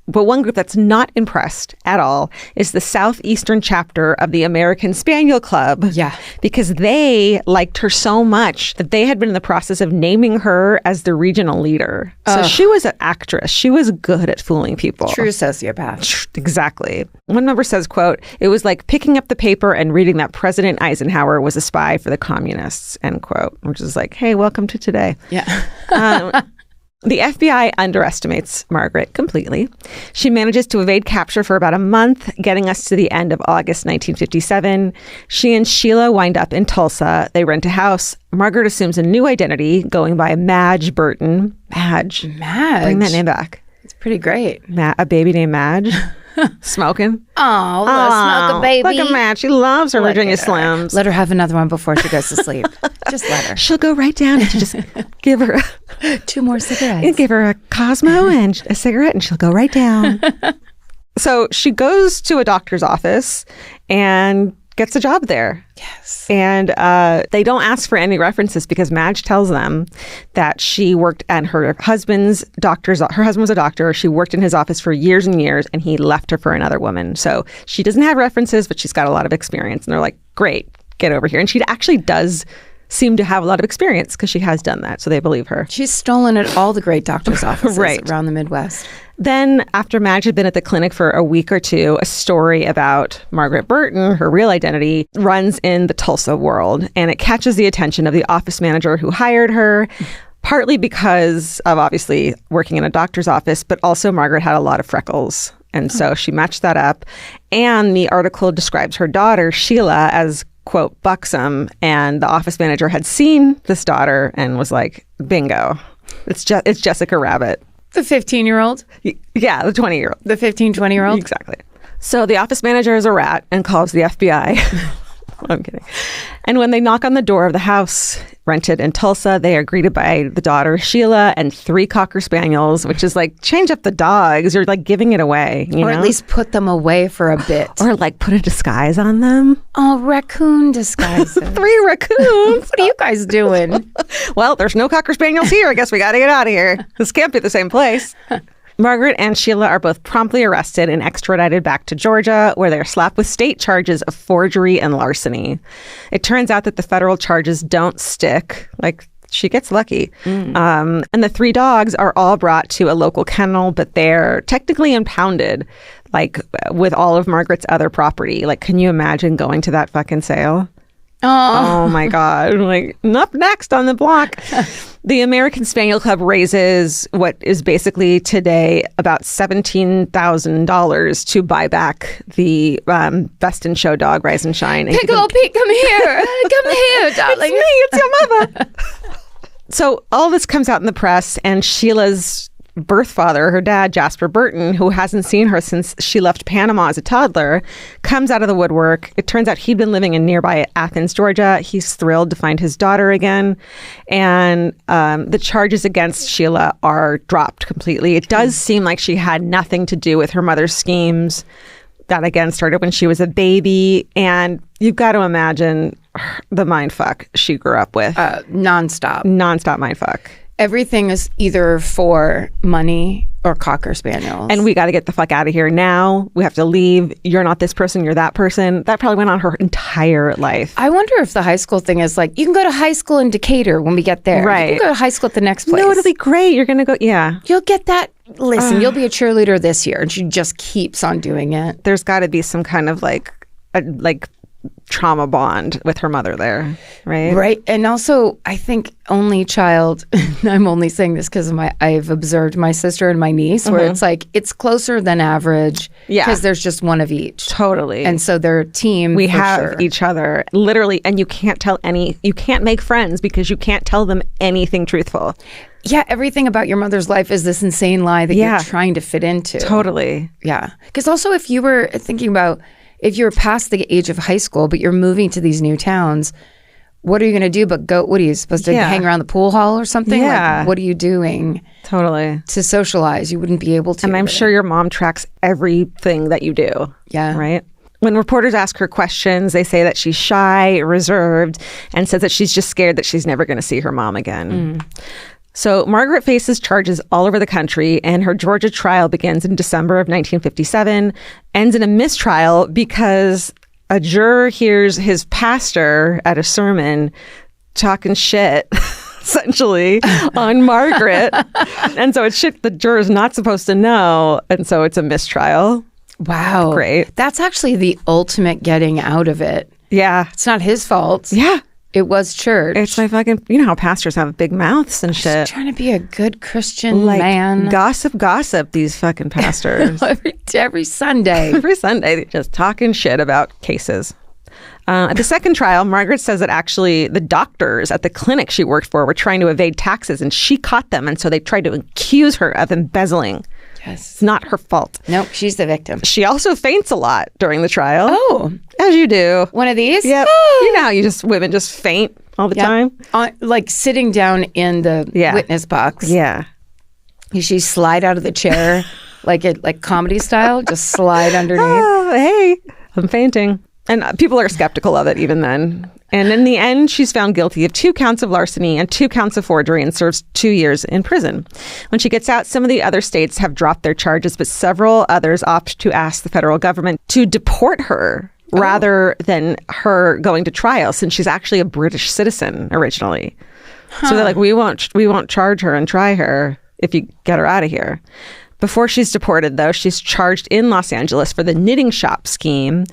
But one group that's not impressed at all is the Southeastern chapter of the American Spaniel Club. Yeah. Because they liked her so much that they had been in the process of naming her as the regional leader. So she was an actress. She was good at fooling people. True sociopath. Exactly. One member says, quote, it was like picking up the paper and reading that President Eisenhower was a spy for the communists, end quote, which is like, hey, welcome to today. Yeah. The FBI underestimates Margaret completely. She manages to evade capture for about a month, getting us to the end of August 1957. She and Sheila wind up in Tulsa. They rent a house. Margaret assumes a new identity, going by Madge Burton. Madge. Bring that name back. It's pretty great. A baby named Madge. Smoking. Oh, let's smoke a baby. Look at Madge. She loves her Virginia Slims. Let her have another one before she goes to sleep. Just let her. She'll go right down and just give her 2 more cigarettes. And give her a Cosmo and a cigarette and she'll go right down. So she goes to a doctor's office and gets a job there. Yes. And they don't ask for any references because Madge tells them that she worked at her husband's doctor's. Her husband was a doctor. She worked in his office for years and years, and he left her for another woman. So she doesn't have references, but she's got a lot of experience. And they're like, great, get over here. And she actually does seem to have a lot of experience because she has done that. So they believe her. She's stolen at all the great doctor's offices around the Midwest. Then, after Madge had been at the clinic for a week or 2, a story about Margaret Burton, her real identity, runs in the Tulsa world, and it catches the attention of the office manager who hired her. partly because of obviously working in a doctor's office, but also Margaret had a lot of freckles. And so she matched that up. And the article describes her daughter, Sheila, as, quote, buxom. And the office manager had seen this daughter and was like, bingo, it's Jessica Rabbit. The 15-year-old? Yeah, the 20-year-old. The 15, 20-year-old? Exactly. So the office manager is a rat and calls the FBI. I'm kidding. And when they knock on the door of the house rented in Tulsa, they are greeted by the daughter, Sheila, and 3 Cocker Spaniels, which is like, change up the dogs. You're like giving it away. You know? At least put them away for a bit. Or like put a disguise on them. Oh, raccoon disguises. 3 raccoons. What are you guys doing? Well, there's no Cocker Spaniels here. I guess we got to get out of here. This can't be the same place. Margaret and Sheila are both promptly arrested and extradited back to Georgia, where they're slapped with state charges of forgery and larceny. It turns out that the federal charges don't stick. Like, she gets lucky. And the 3 dogs are all brought to a local kennel, but they're technically impounded, like, with all of Margaret's other property. Like, can you imagine going to that fucking sale? Oh my God. Like, up next on the block. The American Spaniel Club raises what is basically today about $17,000 to buy back the Best in Show dog, Rise and Shine. And Piccolo Pete, come here. Come here, darling. It's me. It's your mother. So all this comes out in the press, and Sheila's birth father, her dad, Jasper Burton, who hasn't seen her since she left Panama as a toddler, comes out of the woodwork. It turns out he'd been living in nearby Athens, Georgia. He's thrilled to find his daughter again. And the charges against Sheila are dropped completely. It does seem like she had nothing to do with her mother's schemes. That, again, started when she was a baby. And you've got to imagine the mindfuck she grew up with. Nonstop Mindfuck. Everything is either for money or Cocker Spaniels. And we got to get the fuck out of here now. We have to leave. You're not this person. You're that person. That probably went on her entire life. I wonder if the high school thing is like, you can go to high school in Decatur when we get there. Right. You can go to high school at the next place. No, it'll be great. You're going to go. Yeah. You'll get that. Listen, you'll be a cheerleader this year. And she just keeps on doing it. There's got to be some kind of like trauma bond with her mother there, right? Right. And also, I think only child, I'm only saying this because I've observed my sister and my niece, where it's like, it's closer than average because there's just one of each. Totally. And so they're a team. We have each other, literally, and you can't make friends because you can't tell them anything truthful. Yeah, everything about your mother's life is this insane lie that you're trying to fit into. Totally. Yeah. Because also, if you were thinking about, if you're past the age of high school, but you're moving to these new towns, what are you going to do but go? What are you supposed to hang around the pool hall or something? Yeah. Like, what are you doing? Totally. To socialize? You wouldn't be able to. And I'm sure your mom tracks everything that you do. Yeah. Right? When reporters ask her questions, they say that she's shy, reserved, and says that she's just scared that she's never going to see her mom again. So Margaret faces charges all over the country, and her Georgia trial begins in December of 1957, ends in a mistrial because a juror hears his pastor at a sermon talking shit, essentially, on Margaret. And so it's shit the juror's not supposed to know, and so it's a mistrial. Wow. Great. That's actually the ultimate getting out of it. Yeah. It's not his fault. Yeah. It was church. It's like fucking, you know how pastors have big mouths and shit. Just trying to be a good Christian man. Gossip, these fucking pastors. every Sunday. Every Sunday, they're just talking shit about cases. At the second trial, Margaret says that actually the doctors at the clinic she worked for were trying to evade taxes, and she caught them, and so they tried to accuse her of embezzling. Yes. It's not her fault. Nope, she's the victim. She also faints a lot during the trial. Oh. As you do. One of these? Yep. You know how women just faint all the time? Like sitting down in the witness box. Yeah. She slide out of the chair like comedy style, just slide underneath. Oh, hey, I'm fainting. And people are skeptical of it even then. And in the end, she's found guilty of 2 counts of larceny and 2 counts of forgery and serves 2 years in prison. When she gets out, some of the other states have dropped their charges, but several others opt to ask the federal government to deport her rather than her going to trial, since she's actually a British citizen originally. So they're like, we won't charge her and try her if you get her out of here. Before she's deported, though, she's charged in Los Angeles for the knitting shop scheme,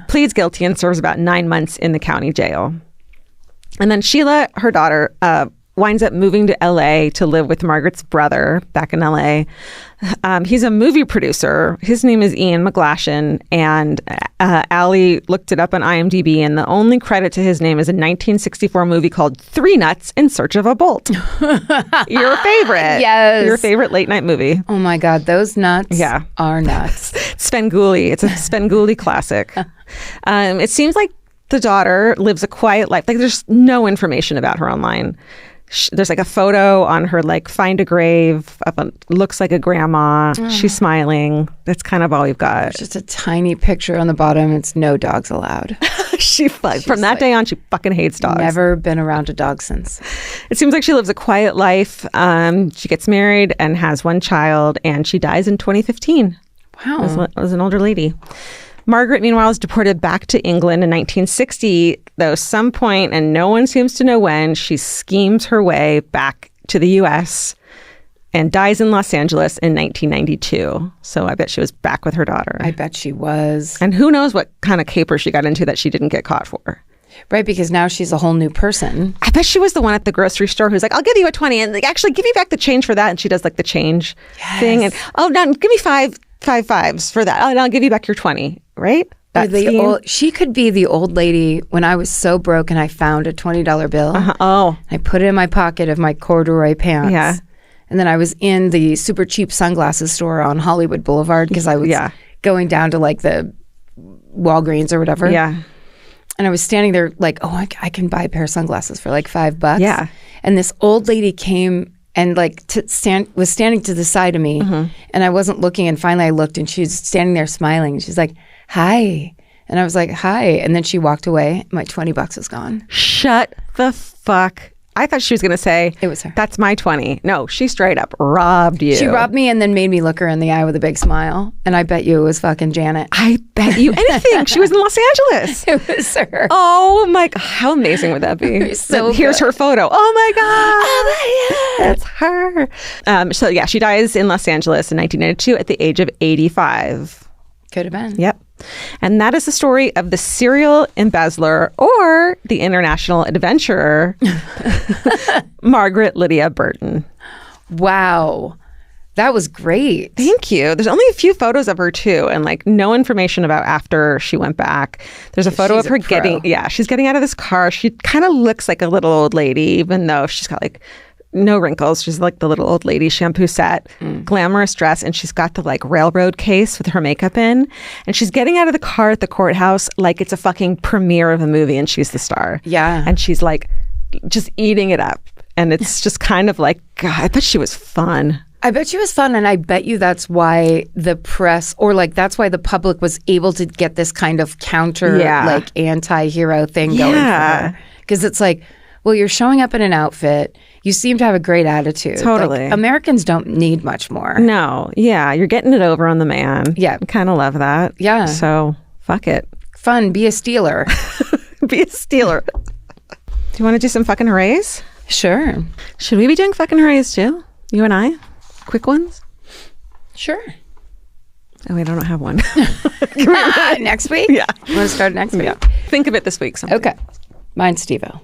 pleads guilty, and serves about 9 months in the county jail. And then Sheila, her daughter, winds up moving to LA to live with Margaret's brother back in LA. He's a movie producer. His name is Ian McGlashan, and Allie looked it up on IMDb, and the only credit to his name is a 1964 movie called Three Nuts in Search of a Bolt. Your favorite. Yes. Your favorite late night movie. Oh my God, those nuts are nuts. Svengoolie. It's a Svengoolie classic. It seems like the daughter lives a quiet life. Like, there's no information about her online. There's like a photo on her, like, find a grave of looks like a grandma. She's smiling. That's kind of all we've got. There's just a tiny picture on the bottom. It's no dogs allowed. From that day on, she fucking hates dogs. Never been around a dog since. It seems like she lives a quiet life. She gets married and has one child, and she dies in 2015. Wow. As an older lady. Margaret, meanwhile, is deported back to England in 1960, though some point, and no one seems to know when, she schemes her way back to the U.S. and dies in Los Angeles in 1992. So I bet she was back with her daughter. I bet she was. And who knows what kind of caper she got into that she didn't get caught for. Right, because now she's a whole new person. I bet she was the one at the grocery store who's like, I'll give you a 20 and, like, actually give you back the change for that. And she does, like, the change thing. And, oh, no, give me five fives for that. Oh, and I'll give you back your 20, right? She could be the old lady when I was so broke and I found a $20 bill. I put it in my pocket of my corduroy pants. Yeah. And then I was in the super cheap sunglasses store on Hollywood Boulevard because I was going down to, like, the Walgreens or whatever. Yeah. And I was standing there like, oh, I can buy a pair of sunglasses for like $5. Yeah. And this old lady came and like was standing to the side of me, and I wasn't looking. And finally I looked, and she was standing there smiling. She's like, hi. And I was like, hi. And then she walked away. My $20 is gone. Shut the fuck. I thought she was going to say, it was her. That's my 20. No, she straight up robbed you. She robbed me and then made me look her in the eye with a big smile. And I bet you it was fucking Janet. I bet you anything. She was in Los Angeles. It was her. Oh my God. How amazing would that be? So here's her photo. Oh my God. Oh my God. That's her. So yeah, she dies in Los Angeles in 1992 at the age of 85. Could have been. Yep. And that is the story of the serial embezzler, or the international adventurer, Margaret Lydia Burton. Wow. That was great. Thank you. There's only a few photos of her too, and like no information about after she went back. There's a photo of her she's getting out of this car. She kind of looks like a little old lady, even though she's got like no wrinkles. She's like the little old lady shampoo set, glamorous dress, and she's got the like railroad case with her makeup in. And she's getting out of the car at the courthouse like it's a fucking premiere of a movie and she's the star. Yeah. And she's like just eating it up. And it's just kind of like, God, I bet she was fun. I bet she was fun, and I bet you that's why the press, or like that's why the public was able to get this kind of counter, like anti-hero thing going for her. Because it's like, well, you're showing up in an outfit. You seem to have a great attitude. Totally. Like, Americans don't need much more. No. Yeah. You're getting it over on the man. Yeah. I kind of love that. Yeah. So fuck it. Fun. Be a stealer. Be a stealer. Do you want to do some fucking hoorays? Sure. Should we be doing fucking hoorays too? You and I? Quick ones? Sure. Oh, wait, I don't have one. Next week? Yeah. You want to start next week? Yeah. Think of it this week. Something. Okay. Mine's Steve-O.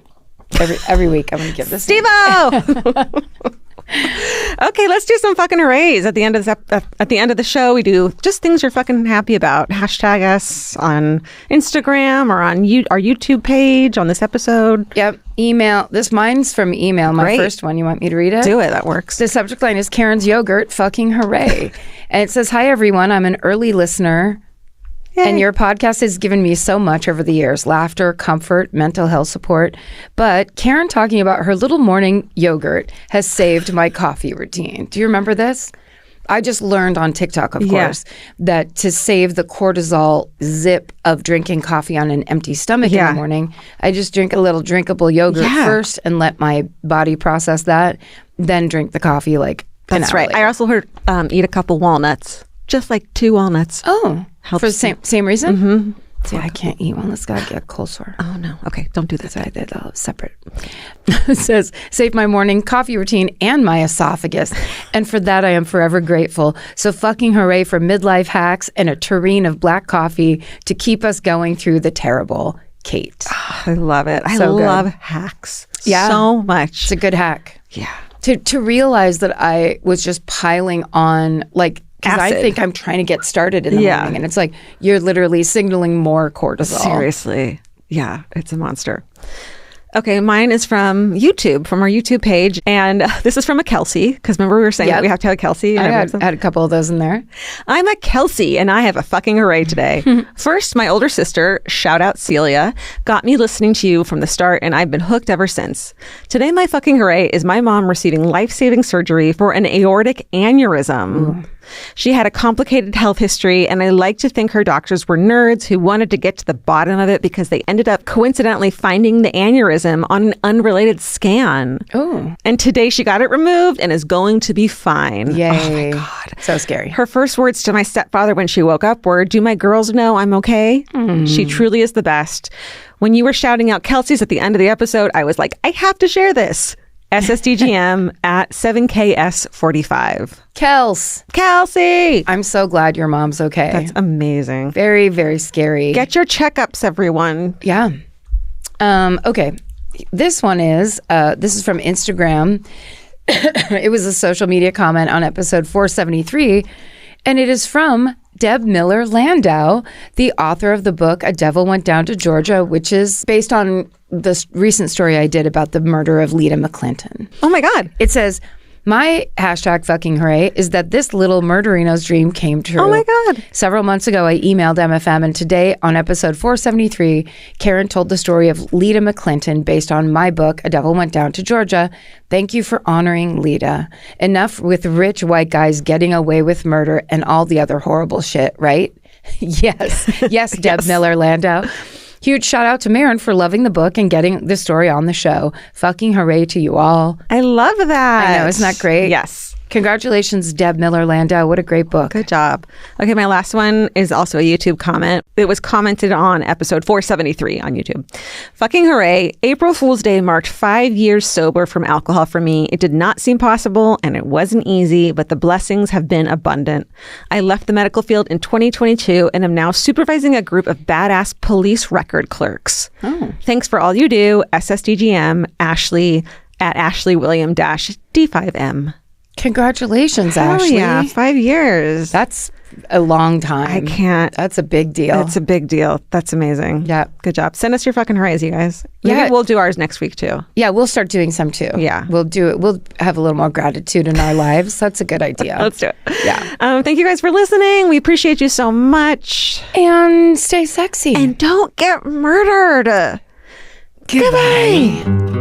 Every week I'm going to give this. Steve-O! Okay, let's do some fucking hoorays. At the end of the show, we do just things you're fucking happy about. Hashtag us on Instagram or on our YouTube page on this episode. Yep. Email. Mine's from email. My first one. You want me to read it? Do it. That works. The subject line is Karen's Yogurt. Fucking hooray. And it says, hi, everyone. I'm an early listener. Yay. And your podcast has given me so much over the years. Laughter, comfort, mental health support. But Karen talking about her little morning yogurt has saved my coffee routine. Do you remember this? I just learned on TikTok, of course, that to save the cortisol zip of drinking coffee on an empty stomach in the morning, I just drink a little drinkable yogurt first and let my body process that, then drink the coffee like an hour later. I also heard eat a couple walnuts. Just like 2 walnuts. Oh, helps for the same reason? Mm-hmm. See, I can't eat one. Let's gotta get coleslaw. Oh, no. Okay, don't do that. That's right. They're all separate. It says, save my morning coffee routine and my esophagus. And for that, I am forever grateful. So fucking hooray for midlife hacks and a tureen of black coffee to keep us going through the terrible. Kate. I love it. I love hacks so much. It's a good hack. Yeah. To realize that I was just piling on, like, because I think I'm trying to get started in the morning. And it's like, you're literally signaling more cortisol. Seriously. Yeah, it's a monster. Okay, mine is from YouTube, from our YouTube page. And this is from a Kelsey, because remember we were saying that we have to have a Kelsey? I had a couple of those in there. I'm a Kelsey, and I have a fucking hooray today. First, my older sister, shout out Celia, got me listening to you from the start, and I've been hooked ever since. Today, my fucking hooray is my mom receiving life-saving surgery for an aortic aneurysm. She had a complicated health history, and I like to think her doctors were nerds who wanted to get to the bottom of it because they ended up coincidentally finding the aneurysm on an unrelated scan. Oh. And today she got it removed and is going to be fine. Yay. Oh my God. So scary. Her first words to my stepfather when she woke up were, "Do my girls know I'm okay?" She truly is the best. When you were shouting out Kelsey's at the end of the episode, I was like, I have to share this. SSDGM at 7KS45. Kelsey! I'm so glad your mom's okay. That's amazing. Very, very scary. Get your checkups, everyone. Yeah. Okay. This one is, this is from Instagram. It was a social media comment on episode 473, and it is from Deb Miller Landau, the author of the book A Devil Went Down to Georgia, which is based on the recent story I did about the murder of Lita McClinton. Oh my God. It says, my hashtag fucking hooray is that this little murderino's dream came true. Oh my God. Several months ago, I emailed MFM, and today on episode 473, Karen told the story of Lita McClinton based on my book, A Devil Went Down to Georgia. Thank you for honoring Lita. Enough with rich white guys getting away with murder and all the other horrible shit, right? Yes. Yes, Deb Miller Landau. Huge shout out to Maren for loving the book and getting the story on the show. Fucking hooray to you all. I love that. I know, isn't that great? Yes. Congratulations, Deb Miller Landau. What a great book. Good job. Okay, my last one is also a YouTube comment. It was commented on episode 473 on YouTube. Fucking hooray. April Fool's Day marked 5 years sober from alcohol for me. It did not seem possible and it wasn't easy, but the blessings have been abundant. I left the medical field in 2022 and am now supervising a group of badass police record clerks. Oh. Thanks for all you do. SSDGM, Ashley at Ashley William -D5M. Congratulations, Ashley. Yeah, 5 years. That's a long time. I can't. That's a big deal. It's a big deal. That's amazing. Yeah. Good job. Send us your fucking hoorays, you guys. Maybe we'll do ours next week too. Yeah, we'll start doing some too. Yeah. We'll do it. We'll have a little more gratitude in our lives. That's a good idea. Let's do it. Yeah. Thank you guys for listening. We appreciate you so much. And stay sexy. And don't get murdered. Goodbye.